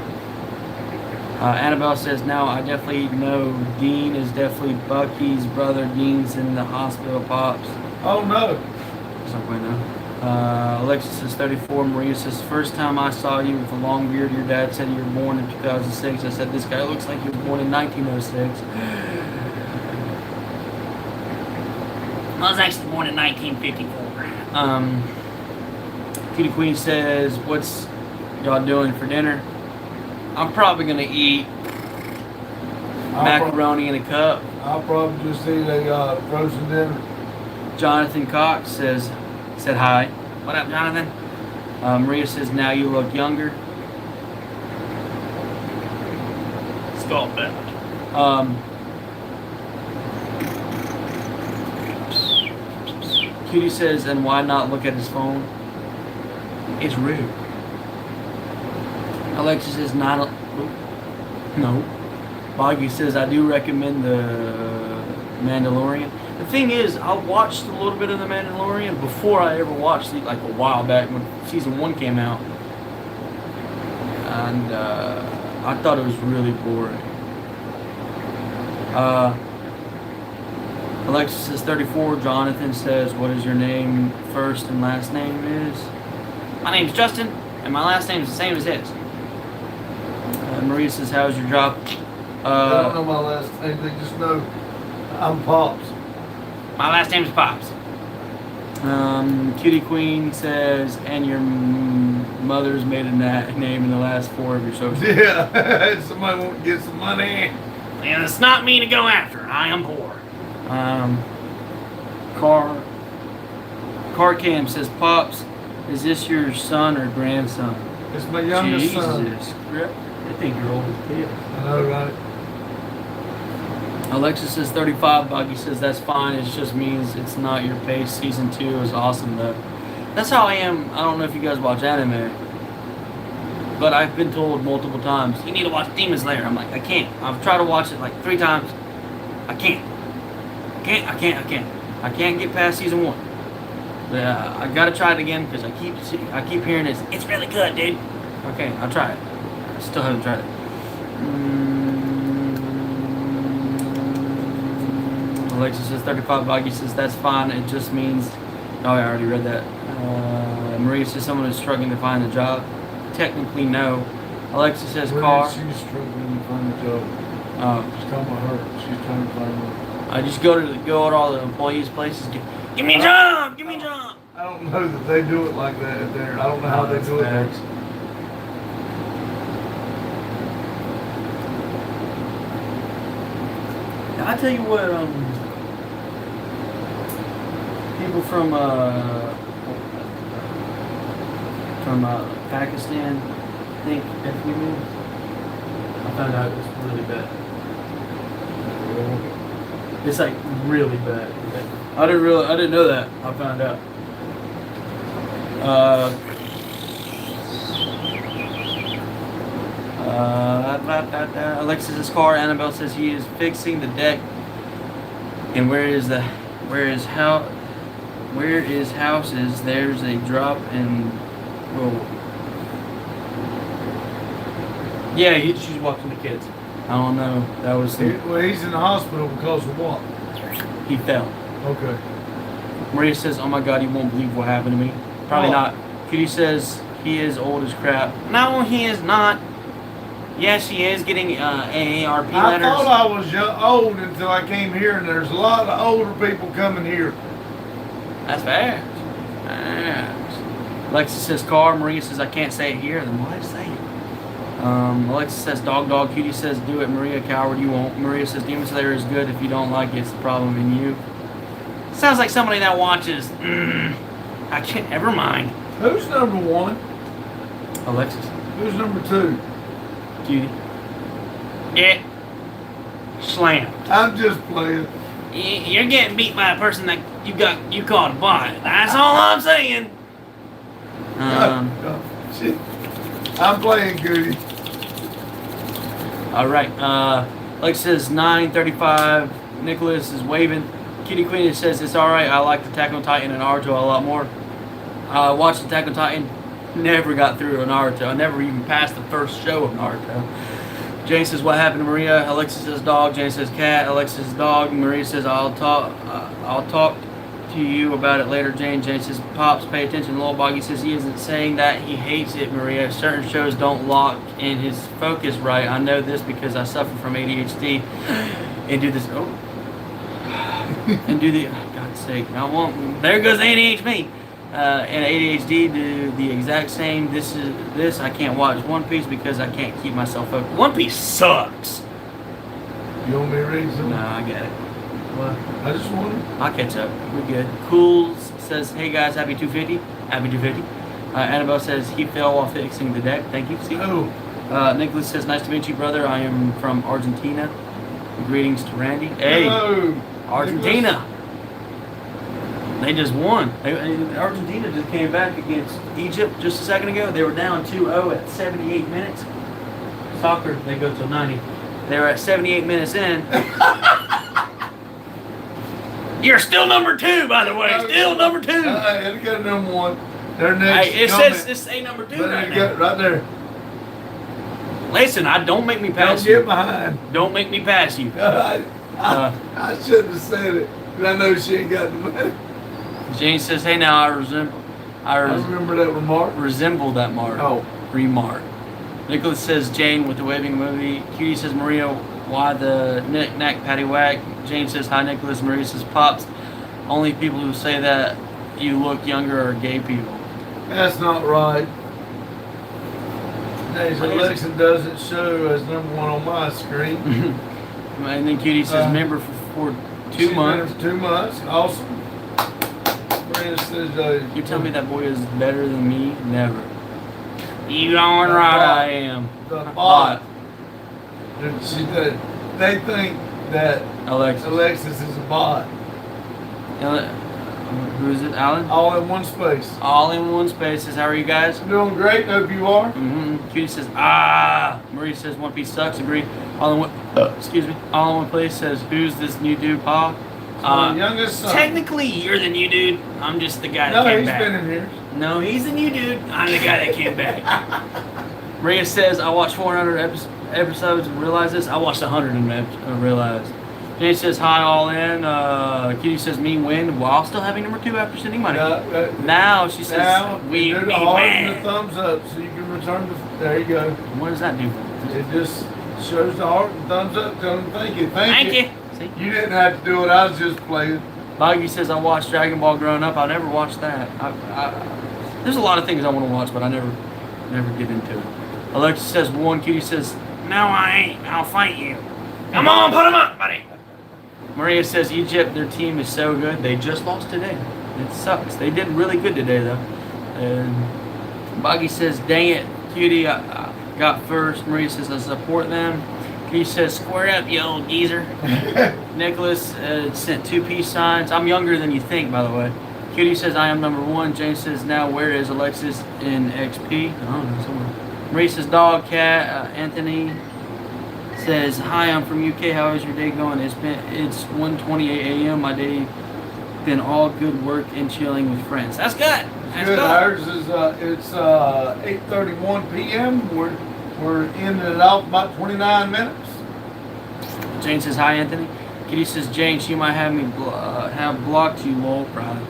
Annabelle says, "Now I definitely know Dean is definitely Bucky's brother. Dean's in the hospital, Pops." Oh, no. Somewhere now. Alexa says 34. Maria says, "First time I saw you with a long beard, your dad said you were born in 2006. I said, this guy looks like he was born in 1906. I was actually born in 1954. Cutie Queen says, "What's y'all doing for dinner?" I'm probably gonna eat macaroni in a cup. I'll probably just eat a frozen dinner. Jonathan Cox said hi. What up, Jonathan? Maria says, "Now you look younger." Stop that. Cutie says, "And why not look at his phone?" It's rude. Alexa says, "Not no." Boggy says, "I do recommend the Mandalorian." The thing is, I watched a little bit of the Mandalorian before I ever watched it, like a while back when season 1 came out, and I thought it was really boring. Alexa says 34. Jonathan says, "What is your name, first and last name is?" My name's Justin, and my last name is the same as his. Maria says, "How's your job?" They don't know my last name. They just know I'm Pops. My last name's Pops. Cutie Queen says, "And your mother's made a name in the last 4 of your social." Yeah, somebody won't get some money. And it's not me to go after. I am poor. Car Cam says, "Pops, is this your son or grandson?" It's my youngest son. Jesus. I think you're old as kids. I know, right? Alexa says 35. Buggy says that's fine. It just means it's not your pace. Season 2 is awesome though. That's how I am. I don't know if you guys watch anime. But I've been told multiple times, you need to watch Demon Slayer. I'm like, I can't. I've tried to watch it like 3 times. I can't. I can't get past season 1. But I gotta try it again because I keep hearing it's really good, dude. Okay, I'll try it. I still haven't tried it. Alexa says 35. Boggy says that's fine. It just means. Oh, I already read that. Maria says someone is struggling to find a job. Technically, no. Alexa says car. She's struggling to find a job. She's talking about her. She's trying to find one. I just go to all the employees' places. Give me a job. Give me a job. I don't know that they do it like that there. I don't know how they do it there. I tell you what, people from Pakistan think if we move. I found out it was really bad. It's like really bad. I didn't know that. I found out. Alexis's car. Annabelle says he is fixing the deck. And where is houses? There's a drop in. Well, Yeah, she's watching the kids. I don't know. That was Well, he's in the hospital because of what? he fell. Okay. Maria says, "Oh my God, you won't believe what happened to me." Probably Oh. not. Cutie says he is old as crap. No, he is not. Yes, he is getting AARP I letters. thought I was old until I came here, and there's a lot of older people coming here. That's fair. Alexis says car. Maria says I can't say it here. Then why say it? Alexis says dog. Cutie says do it. Maria, coward, you won't. Maria says Demon Slayer is good. If you don't like it, it's the problem in you. Sounds like somebody that watches. I can't. Never mind. Who's number 1? Alexis. Who's number 2? Cutie. Yeah. Slam. I'm just playing. You're getting beat by a person that you called a bot. That's all I'm saying. Shit. I'm playing, Goody. All right. Lex says 9:35. Nicholas is waving. Kitty Queen says it's all right. I like Attack on Titan and Naruto a lot more. I watched Attack on Titan. Never got through to Naruto. I never even passed the first show of Naruto. Jane says what happened to Maria. Alexis says dog. Jane says cat. Alexis says dog. Maria says I'll talk to you about it later. Jane says pops, pay attention. Lil Boggy says he isn't saying that he hates it, Maria. Certain shows don't lock in his focus right. I know this because I suffer from ADHD and do this. Oh, God's sake, I won't. There goes ADHD. And ADHD do the exact same. This I can't watch One Piece because I can't keep myself focused. One Piece sucks. You want me to read something? No, I get it. What? I just wanted. I'll catch up. We're good. Cool says, hey guys, happy 250. Happy 250. Annabelle says he fell while fixing the deck. Thank you. See? Oh. Nicholas says, nice to meet you, brother. I am from Argentina. Greetings to Randy. Hey, Hello. Argentina. They just won. Argentina just came back against Egypt just a second ago. They were down 2-0 at 78 minutes. Soccer, they go till 90. They were at 78 minutes in. You're still number 2, by the way. Still number 2. It'll go number 1. They're next. Hey, it says this ain't number 2 right now. Right there. Listen, don't make me pass Don't get you. behind. Don't make me pass you. I shouldn't have said it, but I know she ain't got the money. Jane says, hey now, I remember that remark. resemble that mark. Oh. Remark. Nicholas says Jane with the waving movie. Cutie says Maria, why the knick-knack paddywhack? Jane says hi Nicholas. Maria says Pops. Only people who say that you look younger are gay people. That's not right. Days What is Alexa doesn't show as number 1 on my screen. And then Cutie says member for 2 She's months. been for 2 months. Awesome. Maria says, You tell me that boy is better than me? Never. You darn right I am. the bot. They think that Alexis. Alexis is a bot. Who is it, Alan? All in one space. All in one space says, how are you guys? Doing great. Hope you are. Cutie says, Marie says, One Piece sucks. Agree. All in one. Excuse me. All in one place says, who's this new dude, Pa? My youngest son. Technically, you're the new dude. I'm just the guy that No, came he's back. been in here. No, he's the new dude. I'm the guy that came back. Maria says, I watched 400 episodes and realized this. I watched 100 and realized. Jay says, hi, all in. Kitty says, me win, while still having number 2 after sending money. Now she says, Now, we do the heart and the win. thumbs up so you can return the. There you go. What does that do? It just shows the heart and thumbs up. Tell them thank you. Thank you. See? You didn't have to do it. I was just playing. Boggy says, I watched Dragon Ball growing up. I never watched that. There's a lot of things I want to watch, but I never get into it. Alexa says, one. Cutie says, no, I ain't. I'll fight you. Come on, put him up, buddy. Maria says, Egypt, their team is so good. They just lost today. It sucks. They did really good today, though. And Boggy says, dang it, Cutie, I got first. Maria says, I support them. He says, square up, you old geezer. Nicholas sent 2 peace signs. I'm younger than you think, by the way. Cutie says, I am number 1. James says, now where is Alexis in XP? I don't know, somewhere. Marie says, dog, cat. Anthony says, hi, I'm from UK. How is your day going? It's 1:28 a.m. My day been all good work and chilling with friends. That's good. That's Good. good. Ours is it's 8:31 p.m. We're in and out about 29 minutes. Jane says, hi, Anthony. Kitty says, Jane, she might have me have blocked you, lol, probably.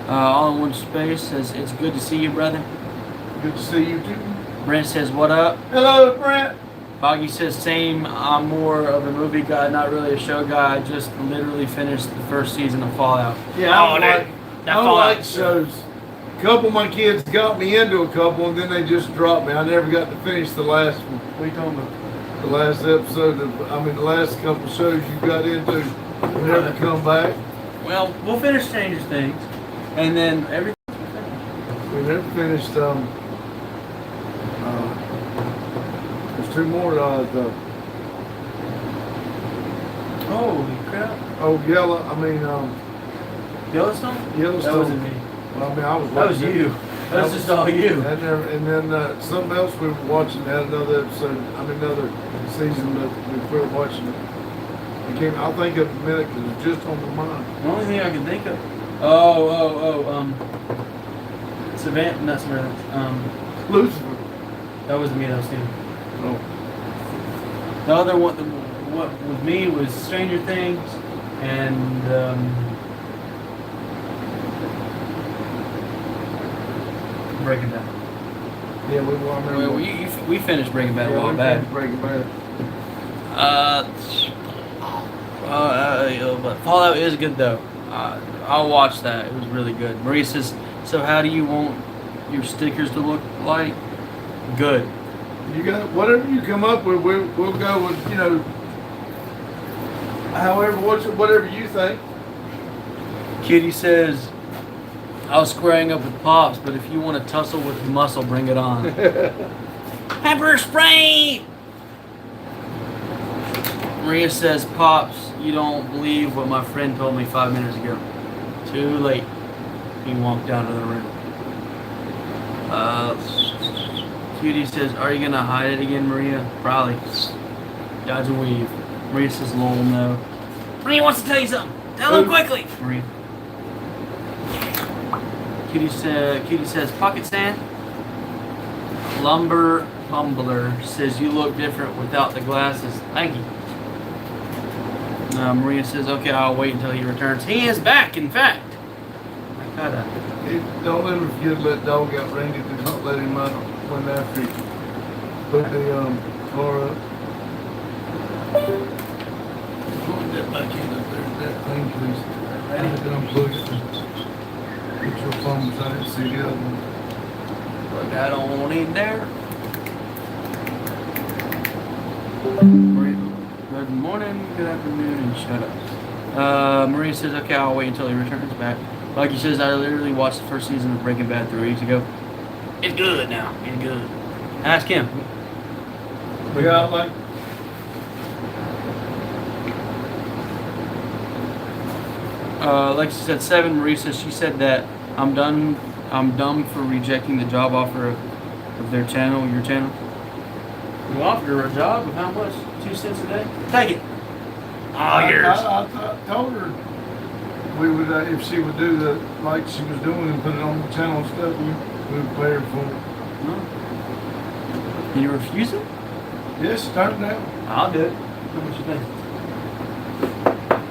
All in one space says, it's good to see you, brother. Good to see you too. Brent says, what up? Hello, Brent. Boggy says, same. I'm more of a movie guy, not really a show guy. I just literally finished the first season of Fallout. Yeah, Oh, I dude. like, That I Fallout. like shows. A couple of my kids got me into a couple, and then they just dropped me. I never got to finish the last one. What are you talking about? The last episode of, the last couple shows you got into. You never come back. Well, we'll finish Stranger Things, and then everything. We never finished. There's 2 more. Holy crap. Yellowstone? Yellowstone. That wasn't me. Well, I was. That was watching you. That was just all you. And then something else we were watching. Had another episode. Another season that we quit watching it. I'll think of it in a minute because it's just on my mind. The only thing I can think of. Savannah, not Savannah. Lucifer. That wasn't me. That was him. No. The other one, what with me was Stranger Things, and Breaking Bad. Yeah, we remember. We finished Breaking Bad a Yeah, while we back. finished Breaking Bad. But Fallout is good though. I'll watch that. It was really good. Marie says, so how do you want your stickers to look like? Good. You got whatever you come up with. We'll go with whatever you think. Kitty says, I was squaring up with Pops, but if you want to tussle with the muscle, bring it on. Pepper spray! Maria says, Pops, you don't believe what my friend told me 5 minutes ago. Too late. He walked out of the room. Cutie says, are you going to hide it again, Maria? Probably. Dodge and weave. Maria says, lol, no. Maria wants to tell you something. Tell him quickly. Maria. Cutie says, pocket sand. Lumber Bumbler says, you look different without the glasses. Thank you. Maria says, okay, I'll wait until he returns. He is back, in fact. I gotta. Don't let him forget to let dog out. Randy did not let him out when after he put the car up. Put that back in up there. That thing, please. Ready? Unplug it. Put your phone beside it. See the other one. Put that on in there. Good morning, good afternoon, and shut up. Maria says, okay, I'll wait until he returns back. Lucky says, I literally watched the first season of Breaking Bad 3 weeks ago. It's good now. It's good. Ask him. We got like. Lexi said 7. Maria says she said that I'm dumb for rejecting the job offer of their channel, your channel. You offered her a job of how much? 2 cents a day? Take it. All yours. I told her we would, if she would do the, like she was doing and put it on the channel and stuff, we would pay her for it. No. Can you refuse it? Yes, turn it down. I'll do it. How much you think?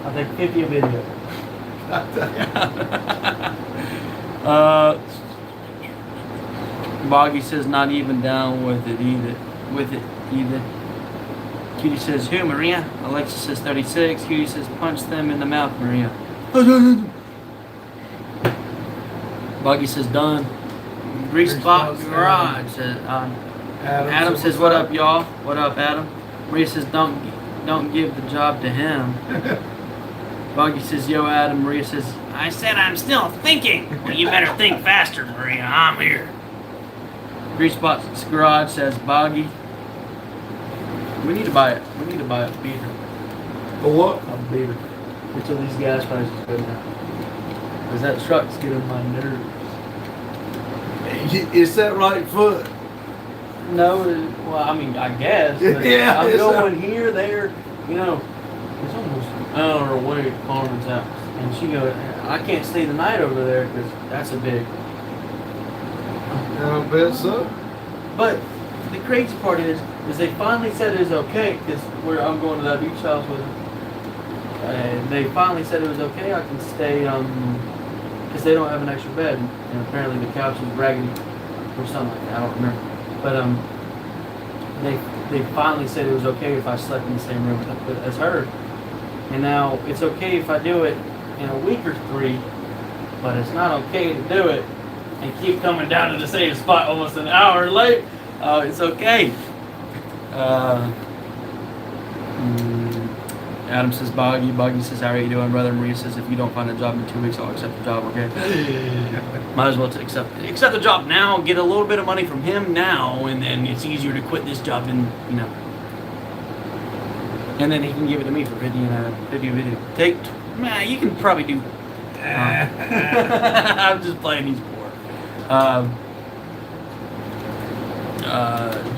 I'll take 50 a video. Boggy says not even down with it either. Cutie says who, Maria? Alexa says 36. Cutie says punch them in the mouth, Maria. Boggy says done. Grease Spot Garage says Adam says what up, y'all? What up, Adam? Maria says don't give the job to him. Boggy says yo, Adam. Maria says I said I'm still thinking. Well, you better think faster, Maria. I'm here. Grease Spot Garage says Boggy. We need to buy it. We need to buy a beater. For what? A beater. Until these gas prices go down. Because that truck's getting on my nerves. It's that right foot. No, well, I mean, I guess. But Yeah, I'm it's going here, there. You know, it's almost an hour away to Carmen's house. And she goes, I can't stay the night over there because that's a big. I bet so. But the crazy part is they finally said it was okay because where I'm going to that beach house with them. They finally said it was okay. I can stay because they don't have an extra bed, and apparently the couch is raggedy or something like that. I don't remember. But they finally said it was okay if I slept in the same room as her. And now it's okay if I do it in a week or 3, but it's not okay to do it and keep coming down to the same spot almost an hour late. It's okay. Adam says Boggy. Boggy says how are you doing, brother? Maria says if you don't find a job in 2 weeks, I'll accept the job. Okay. Might as well accept the job now. Get a little bit of money from him now, and then it's easier to quit this job than And then he can give it to me for 50 video. Man, you can probably do. I'm just playing these poor.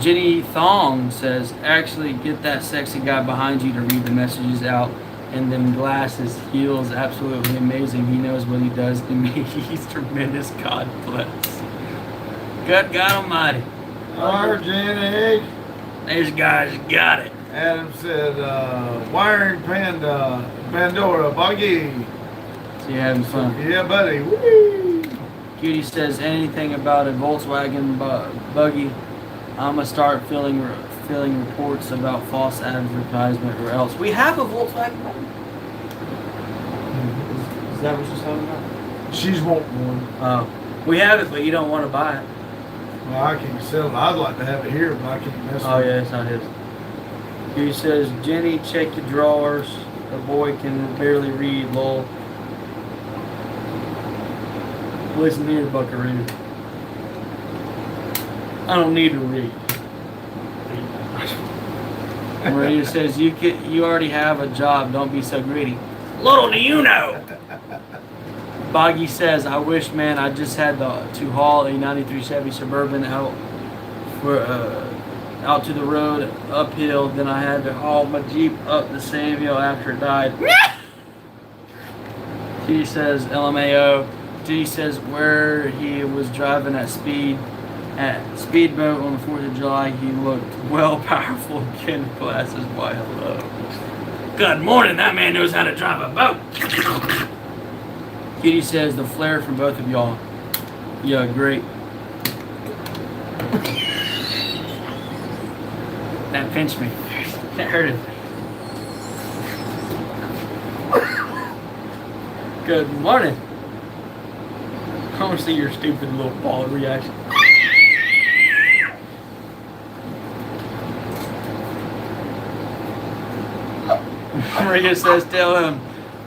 Jenny Thong says, actually get that sexy guy behind you to read the messages out. And them glasses, heels, absolutely amazing. He knows what he does to me. He's tremendous. God bless. Good God Almighty. Alright, Jenny. These guys got it. Adam said, wiring Pandora, Buggy. So you're having fun. Yeah, buddy. Woo! Cutie says anything about a Volkswagen buggy. I'ma start filling reports about false advertisement or else. We have a Volkswagen buggy. Is that what she's talking about? She's wanting one. We have it, but you don't want to buy it. Well, I can't sell it. I'd like to have it here, but I can't mess with Oh it. yeah, it's not his. He says, Jenny, check your drawers. The boy can barely read, lol. Listen here, Buckaroo. I don't need to read. Maria says, you already have a job. Don't be so greedy. Little do you know. Boggy says, I wish, man, I just had to haul a 93 Chevy Suburban out to the road uphill. Then I had to haul my Jeep up the same hill after it died. He says, LMAO. G says where he was driving at speedboat on the 4th of July, he looked well powerful again. Glasses, why hello. Good morning, that man knows how to drive a boat. Kitty says the flare from both of y'all. Yeah, great. That pinched me. That hurted. Good morning. I want to see your stupid little ball reaction. Maria says, tell him,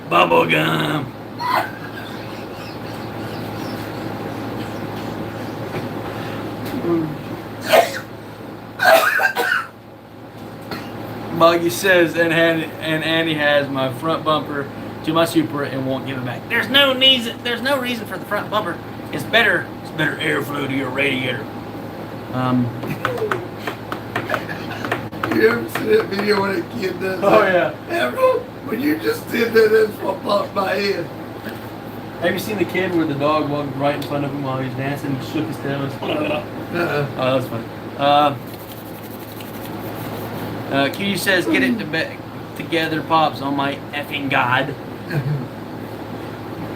bubble gum. Buggy says, and Annie has my front bumper to my Supra and won't give it back. There's no reason for the front bumper. It's better airflow to your radiator. You ever see that video when that kid does Oh, that? Yeah, bro. When you just did that, that's what popped my head. Have you seen the kid where the dog walked right in front of him while he was dancing and shook his tail? Uh-uh. Oh, that's funny. Cutie says, get it together, Pops, on my effing God.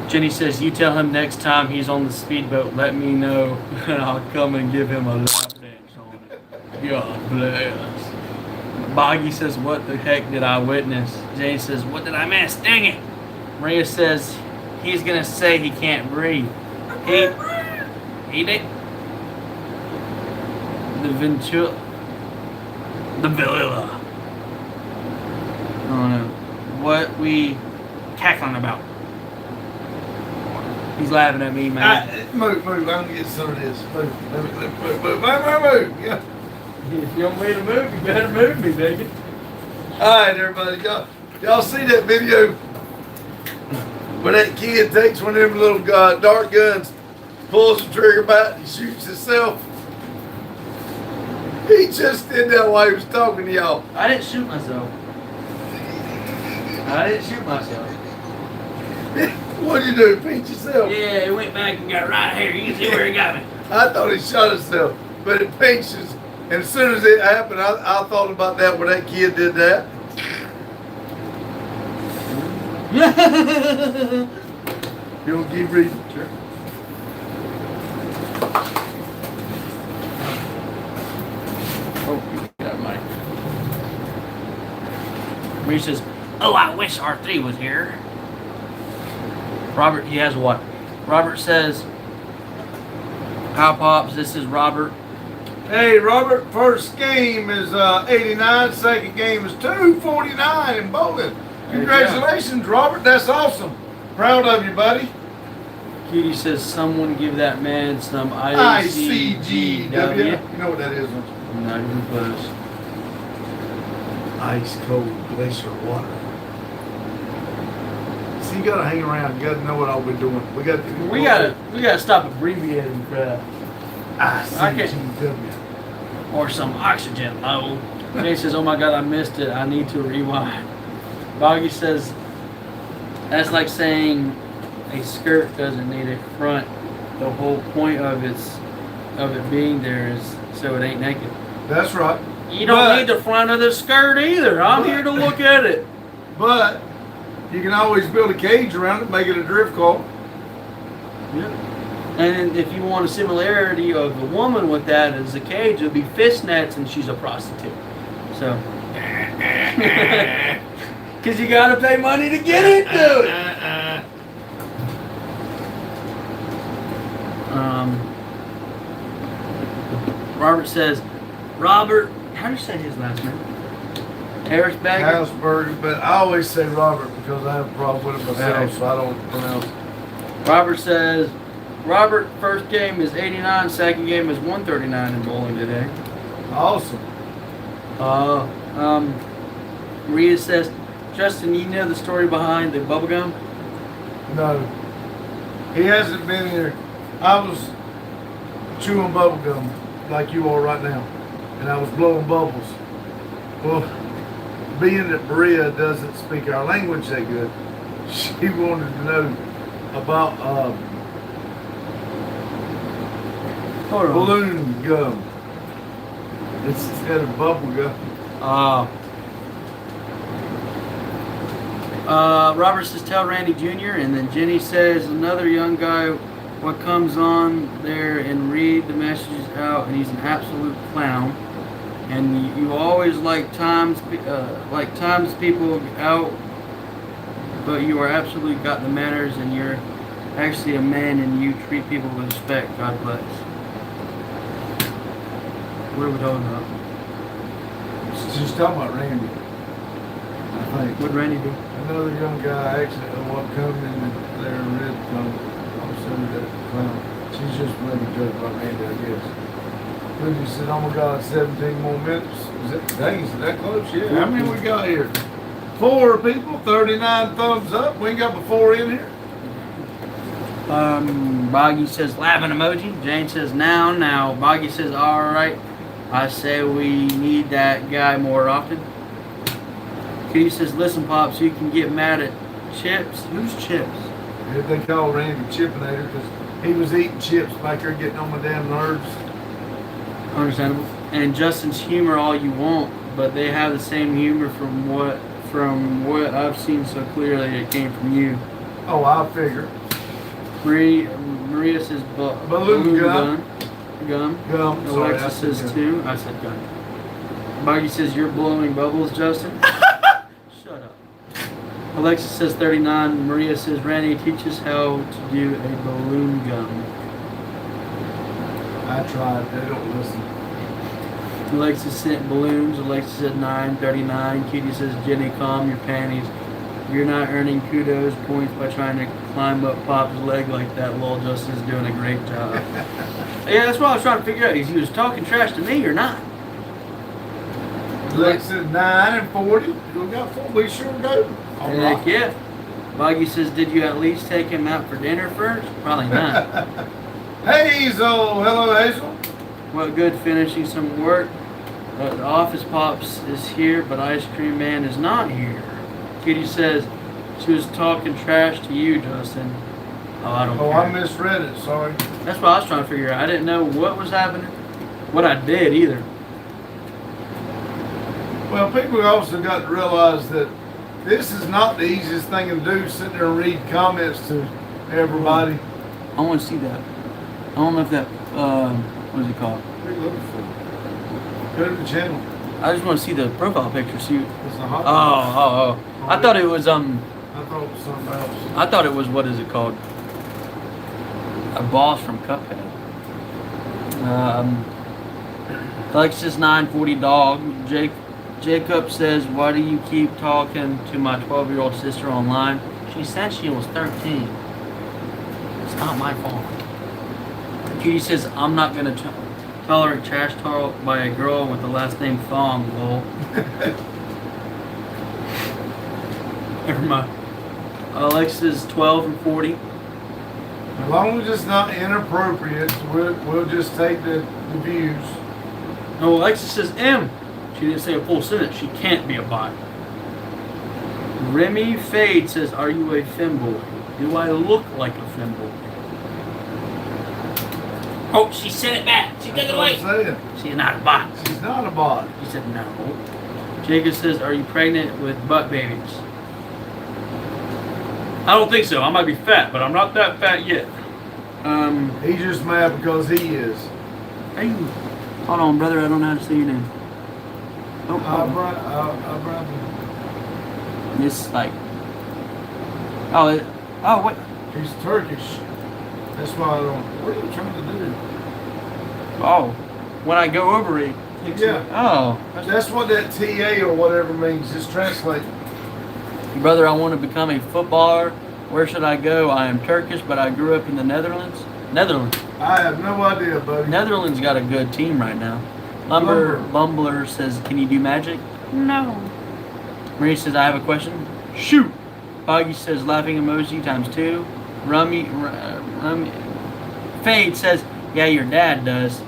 Jenny says, you tell him next time he's on the speedboat, let me know, and I'll come and give him a lap dance on it. God bless. Boggy says, what the heck did I witness? Jane says, what did I miss? Dang it. Maria says, he's going to say he can't breathe. He did. The Villa. I don't know. What we cackling about? He's laughing at me, man. Move. I'm gonna get some of this. Move. Move. Yeah. If you want me to move, you better move me, baby. All right, everybody. Y'all see that video where that kid takes one of them little dart guns, pulls the trigger back, and shoots himself? He just did that while he was talking to y'all. I didn't shoot myself. What'd you do? Pinch yourself? Yeah, it went back and got right here. You can see where it got me. I thought he shot himself, but it pinches. And as soon as it happened, I thought about that when that kid did that. You want to keep reading? Sure. Oh, get out of mic. Marie says, oh, I wish R3 was here. Robert, he has what? Robert says, hi, Pops, this is Robert. Hey, Robert, first game is 89, second game is 249 in bowling. Congratulations, Robert. That's awesome. Proud of you, buddy. Cutie says, someone give that man some ICGW. ICGW. You know what that is, don't you? I'm not even close. Ice cold glacier water. See, you gotta hang around. You gotta know what I'll be doing. We gotta stop abbreviating crap. ICGW. Or some oxygen low. Jay says, oh my God, I missed it. I need to rewind. Boggy says, that's like saying a skirt doesn't need a front. The whole point of it being there is so it ain't naked. That's right. You don't need the front of the skirt either. I'm here to look at it. But you can always build a cage around it, make it a drift car. Yeah. And if you want a similarity of a woman with that as a cage, it would be fishnets and she's a prostitute. So. Because you got to pay money to get into it. Robert says, Robert, how do you say his last name? Harrisberger? Harrisburg, but I always say Robert because I have a problem with it myself, so I don't pronounce it. Robert says, Robert, first game is 89, second game is 139 in bowling today. Awesome. Maria says, Justin, you know the story behind the bubblegum? No. He hasn't been here. I was chewing bubble gum like you are right now, and I was blowing bubbles. Well, being that Maria doesn't speak our language that good, she wanted to know about balloon gum. It's instead of bubble gum. Robert says, tell Randy Jr. And then Jenny says, another young guy, what comes on there and read the messages out, and he's an absolute clown. And you always like times people out, but you are absolutely got the manners, and you're actually a man, and you treat people with respect. God bless. What are we talking about? She's talking about Randy, I think. What'd Randy do? Another young guy accidentally what coming in there and red come. I'm assuming that clown. She's just making a joke about Randy, I guess. Lucy said, oh my God, 17 more minutes. Is that, dang, is it that close? Yeah. How many we got here? 4 people, 39 thumbs up. We ain't got but 4 in here. Boggy says laughing emoji. Jane says now. Boggy says all right. I say we need that guy more often. Kitty says listen, Pops, you can get mad at Chips. Who's Chips? If they call Randy Chippinator because he was eating chips back there getting on my damn nerves. Understandable. And Justin's humor all you want, but they have the same humor from what I've seen so clearly it came from you. Oh, I figure. Maria says Balloon gun. Gum. Sorry, I Alexa said says gun. 2. I said gun. Boggy says you're blowing bubbles, Justin. Shut up. Alexa says 39. Maria says Randy teaches how to do a balloon gun. I tried. They don't listen. Alexa sent balloons. Alexa said 9:39. Kitty says Jenny, calm your panties. You're not earning kudos points by trying to climb up Pop's leg like that. Lol, Justin's doing a great job. Yeah, that's what I was trying to figure out. Is he was talking trash to me or not? Alexa 9 and 40. We got 4. We sure do. All Heck right. yeah. Boggy says, did you at least take him out for dinner first? Probably not. Hazel. Hello, Hazel. Well, good finishing some work. The office Pops is here, but Ice Cream Man is not here. Kitty says she was talking trash to you, Justin. Oh, I don't Oh, care. I misread it. Sorry. That's what I was trying to figure out. I didn't know what was happening, what I did either. Well, people also got to realize that this is not the easiest thing to do, sitting there and read comments to everybody. I want to see that. I don't know if that, what is it called? What are you looking for? Go to the channel. I just want to see the profile picture. See. It's a hot Oh. I thought it was I thought it was something else. I thought it was, what is it called? A boss from Cuphead. Alexis 940 dog. Jacob says, why do you keep talking to my 12-year-old sister online? She said she was 13. It's not my fault. Cutie says, I'm not going to tolerate trash talk by a girl with the last name Thong, lol. Never mind. Alexis 12 and 40. As long as it's not inappropriate, we'll just take the views. No, Alexis says M. She didn't say a full sentence. She can't be a bot. Remy Fade says, are you a femboy? Do I look like a femboy? Oh, she sent it back. She took it That's what I'm away. saying. She's not a bot. She's not a bot. He said no. Jacob says, are you pregnant with butt babies? I don't think so. I might be fat, but I'm not that fat yet. He's just mad because he is. Hey, hold on, brother. I don't know how to say your name. Oh, this is like. Oh, wait. He's Turkish. That's why I don't. What are you trying to do? Oh, when I go over it. Yeah. Oh, That's what that TA or whatever means. Just translate. brother, I want to become a footballer. Where should I go? I am Turkish, but I grew up in the Netherlands. I have no idea, buddy. Netherlands got a good team right now. Lumbler says, can you do magic? No. Marie says, I have a question. Shoot. Foggy says, laughing emoji ×2. Rummy. Fade says, yeah, your dad does.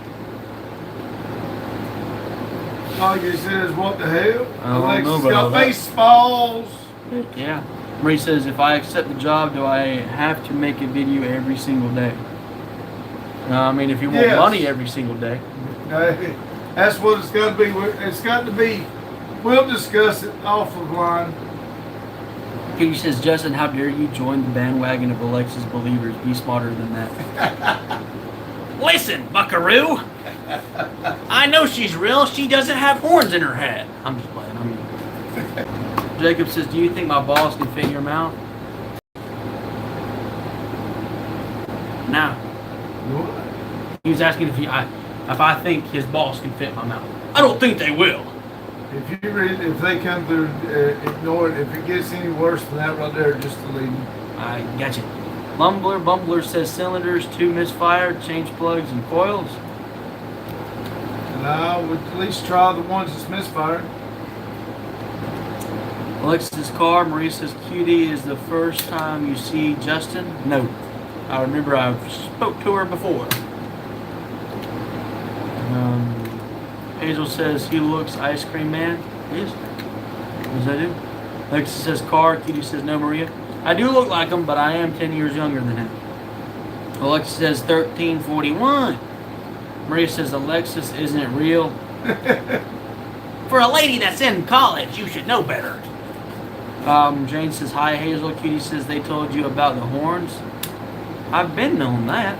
Foggy says, what the hell? I don't know Alexis about got that. baseballs. Yeah. Marie says, if I accept the job, do I have to make a video every single day? I mean, if you want Yes. money every single day. Hey, that's what it's got to be. It's got to be. We'll discuss it off of line. He says, Justin, how dare you join the bandwagon of Alexis believers? Be smarter than that. Listen, buckaroo. I know she's real. She doesn't have horns in her head. I'm just playing. I mean. Jacob says, do you think my balls can fit in your mouth? No. What? He was asking if I think his balls can fit in my mouth. I don't think they will. If you read, if they come through, ignore it. If it gets any worse than that right there, just delete it. I got you. Bumbler says cylinders, 2 misfired, change plugs and coils. And I would at least try the ones that's misfired. Alexis Carr, Maria says, Cutie, is the first time you see Justin? No. I remember I've spoke to her before. Hazel says, he looks ice cream man. Yes. What does that do? Alexis says, Carr. Cutie says, no, Maria. I do look like him, but I am 10 years younger than him. Alexis says, 1341. Maria says, Alexis isn't real. For a lady that's in college, you should know better. Jane says, hi, Hazel. Cutie says, they told you about the horns. I've been knowing that.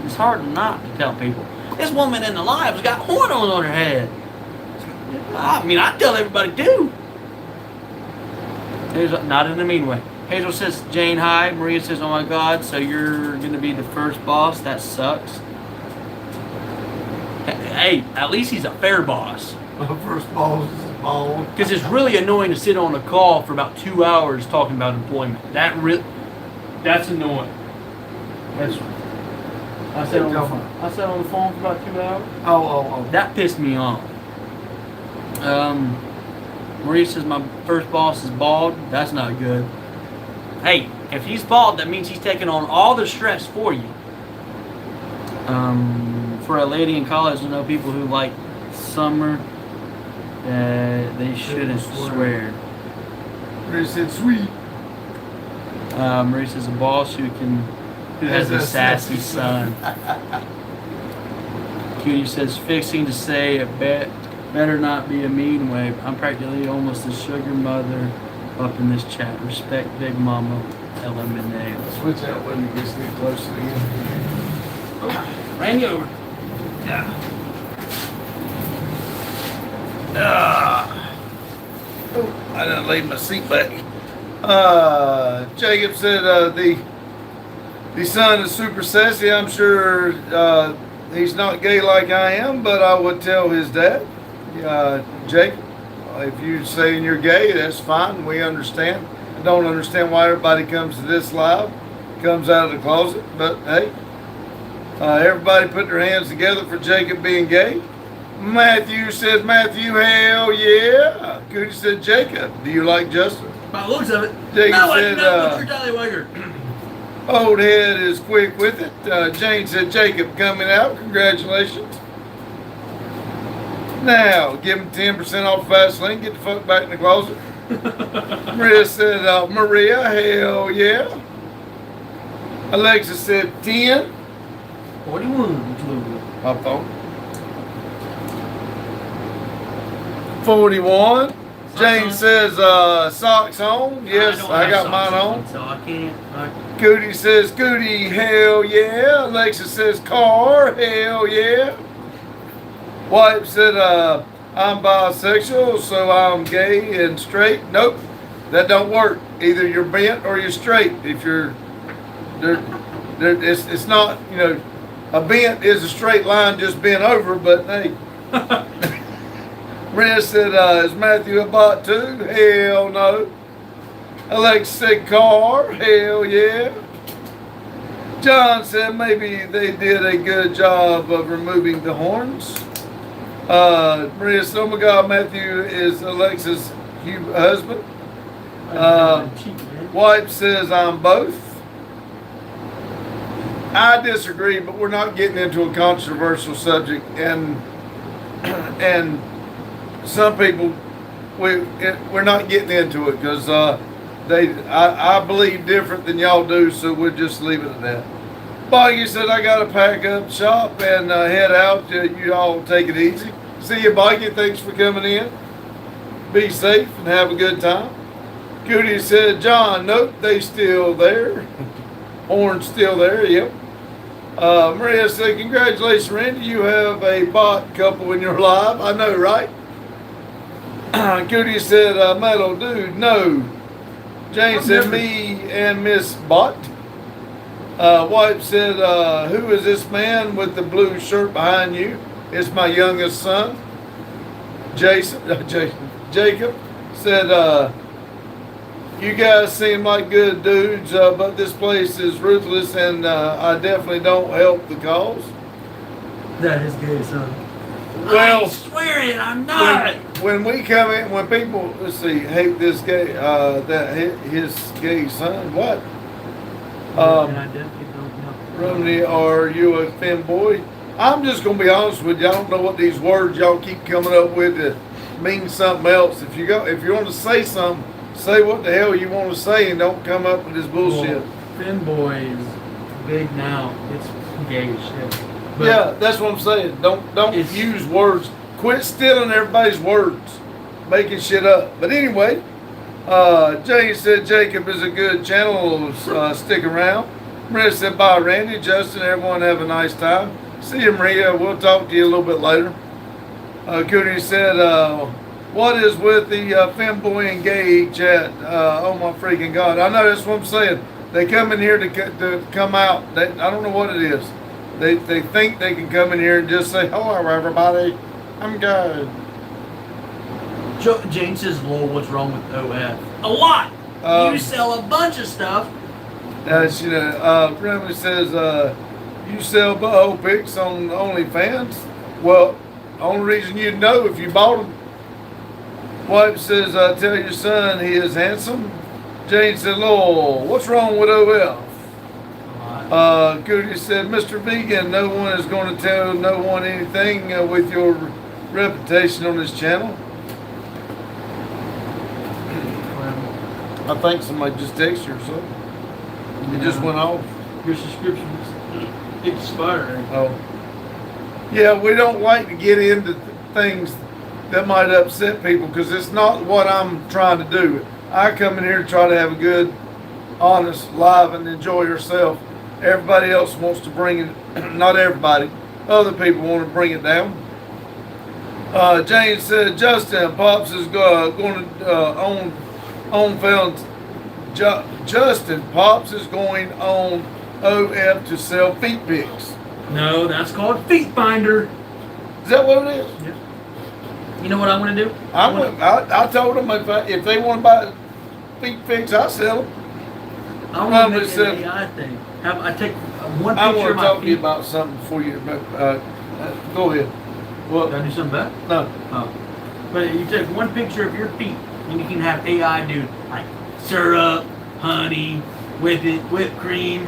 It's hard not to tell people. This woman in the live's got horns on her head. I mean, I tell everybody too. Hazel, not in a mean way. Hazel says, Jane, hi. Maria says, oh my God, so you're going to be the first boss? That sucks. Hey, at least he's a fair boss. First ball is ball. Because it's really annoying to sit on a call for about 2 hours talking about employment. That's annoying. That's I sat on the phone for about 2 hours. Oh. That pissed me off. Marie says my first boss is bald. That's not good. Hey, if he's bald, that means he's taking on all the stress for you. For a lady in college, I know people who like summer. They shouldn't swear. Marie said, sweet. Marie says a boss who has a sassy son. Cutie says fixing to say it better not be a mean way. I'm practically almost a sugar mother up in this chat. Respect Big Mama LMNA. Switch out when it gets a little closer again. Ran you over. Yeah. I didn't leave my seat back. Jacob said the son is super sassy. I'm sure he's not gay like I am, but I would tell his dad, Jacob, if you're saying you're gay, that's fine. We understand. I don't understand why everybody comes to this live, comes out of the closet, but hey, everybody put their hands together for Jacob being gay. Matthew says, Matthew, hell yeah. Cootie said, Jacob, do you like Justin? By the looks of it. Jacob No, said, what's your tallywhacker? Old head is quick with it. Jane said, Jacob coming out. Congratulations. Now, give him 10% off Vaseline. Get the fuck back in the closet. Maria said, Maria, hell yeah. Alexa said, 10. 41. My phone. 41. Jane says, socks on. Yes, I got mine on. So I can't. Cootie says, Cootie, hell yeah. Alexa says, car, hell yeah. Wife said, I'm bisexual, so I'm gay and straight. Nope, that don't work. Either you're bent or you're straight. If you're, it's not, a bent is a straight line just bent over, but hey. Brenda said, is Matthew a bot too? Hell no. Alex said, car, hell yeah. John said maybe they did a good job of removing the horns. Maria said, oh my God, Matthew is Alexa's husband. Wife says, I'm both. I disagree, but we're not getting into a controversial subject, and some people, we're not getting into it because I believe different than y'all do, so we'll just leave it at that. Boggy said, I got to pack up shop and head out. You all take it easy. See you, Boggy. Thanks for coming in. Be safe and have a good time. Cootie said, John, nope, they still there. Horn's still there, yep. Maria said, congratulations, Randy. You have a bot couple in your life. I know, right? Cootie said, metal dude, no. Jane said, me and Miss Bot. Wife said, who is this man with the blue shirt behind you? It's my youngest son. Jacob said, you guys seem like good dudes, but this place is ruthless and I definitely don't help the cause. That is good, son. Well, I swear it, I'm not. when we come in, when people, let's see, hate this gay, his gay son, what? And I definitely don't know. Romney, are you a femboy? I'm just gonna be honest with you. I don't know what these words y'all keep coming up with to mean something else. If you want to say something, say what the hell you want to say, and don't come up with this bullshit. Well, femboy is big now. It's gay as shit. But Yeah, that's what I'm saying. Don't It's- use words. Quit stealing everybody's words, making shit up. But anyway, Jane said Jacob is a good channel. Stick around. Maria said bye, Randy, Justin, everyone have a nice time. See you, Maria. We'll talk to you a little bit later. Cootie said, what is with the femboy and gay chat? Oh my freaking God. I know, that's what I'm saying. They come in here to come out. I don't know what it is. They think they can come in here and just say, hello, everybody. I'm good. Jane says, lol, what's wrong with OF? A lot! You sell a bunch of stuff. Remedy says, you sell butthole pics on OnlyFans? Well, only reason you'd know if you bought them. Wife says, tell your son he is handsome. Jane said, lol, what's wrong with OF? Cootie said, Mr. Vegan, no one is going to tell no one anything with your reputation on this channel. I think somebody just texted you or something. It just went off. Your subscription's expired. Oh. Yeah, we don't like to get into things that might upset people because it's not what I'm trying to do. I come in here to try to have a good, honest life and enjoy yourself. Everybody else wants to bring it, not everybody, other people want to bring it down. Jane said, Justin, Pops is going to own films. Justin, Pops is going on OF to sell feet pics. No, that's called Feet Finder. Is that what it is? You know what I'm going to do? I told them if they want to buy feet pics, I sell them. I want to make an AI thing. I take one I picture want of to my talk to you feet. about something before you. Go ahead. Well, Did I do something bad? no. Oh. But you take one picture of your feet, and you can have AI do like syrup, honey, whipped cream.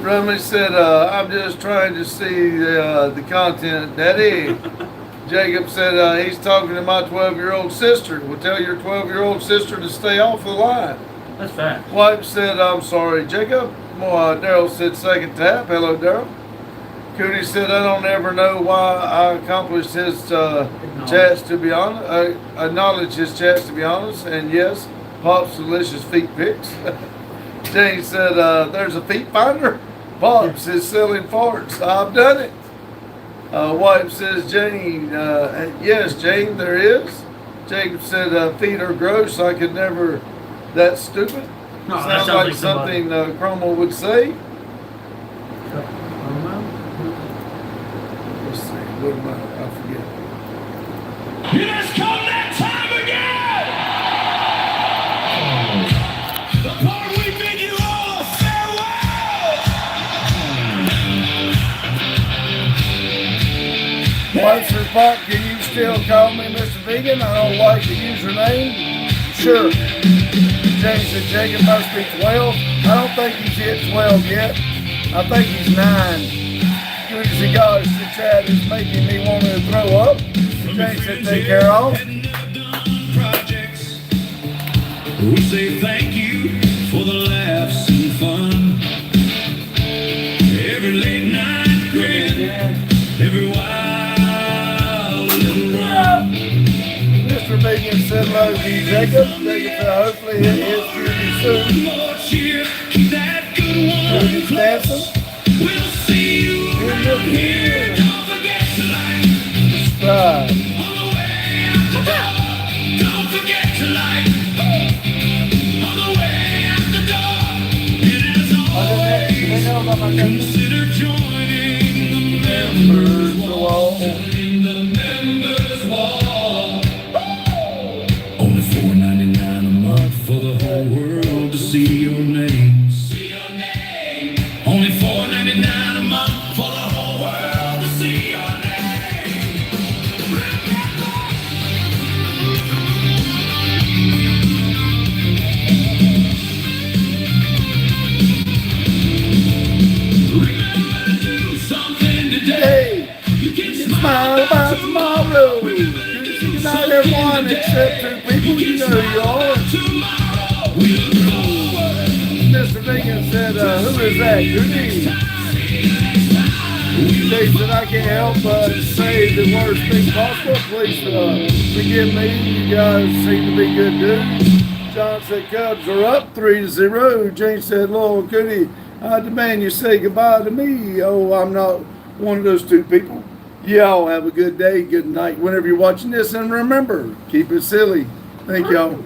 Roman said, I'm just trying to see the content. Daddy. Jacob said he's talking to my 12-year-old sister. Well, tell your 12-year-old sister to stay off the line. That's fast. Wife said, I'm sorry, Jacob. Daryl said, second tap. Hello, Daryl. Cootie said, I don't ever know why I accomplished his chats, to be honest. I acknowledge his chats, to be honest. And yes, Pop's delicious feet pics. Jane said, there's a feet finder. Pops is selling farts. I've done it. Wife says, Jane, yes, Jane, there is. Jacob said, feet are gross. I could never, that's stupid. No, that Sounds sounds like like somebody. something Cromwell would say. Let's see, what am I forget. It has come that time again! The part we bid you all farewell! Wife says, Pop, can you still call me Mr. Vegan? I don't like the username. Sure. James said, Jacob must be 12. I don't think he's hit 12 yet. I think he's 9. Good as he goes, the chat is making me want to throw up. James said, take care of. Projects. We say thank you for the laughs and fun. Every late night grin, every wild little run. Mr. Vegan said, love you, Jacob. Jacob said, hopefully it is pretty soon. More cheer, keep that good one He's dancing. We'll see you around here. Don't forget to like, Subscribe. on the way out the door. Don't forget to like, on the way out the door. It is always consider joining the members wall. Joining the members wall. Only $4.99 a month for the whole world to see your name. See your name. Only $4.99 a month for the whole world to see your name. Smile about tomorrow. Good night, everyone, except two people. You know who you are. Mr. Lincoln said, who is that? Goody. They said, I can't help but say the worst thing possible. Please forgive me. You guys seem to be good dudes. John said, Cubs are up 3-0. James said, Lord Goody, I demand you say goodbye to me. Oh, I'm not one of those two people. Y'all have a good day, good night, whenever you're watching this. And remember, keep it silly. Thank y'all.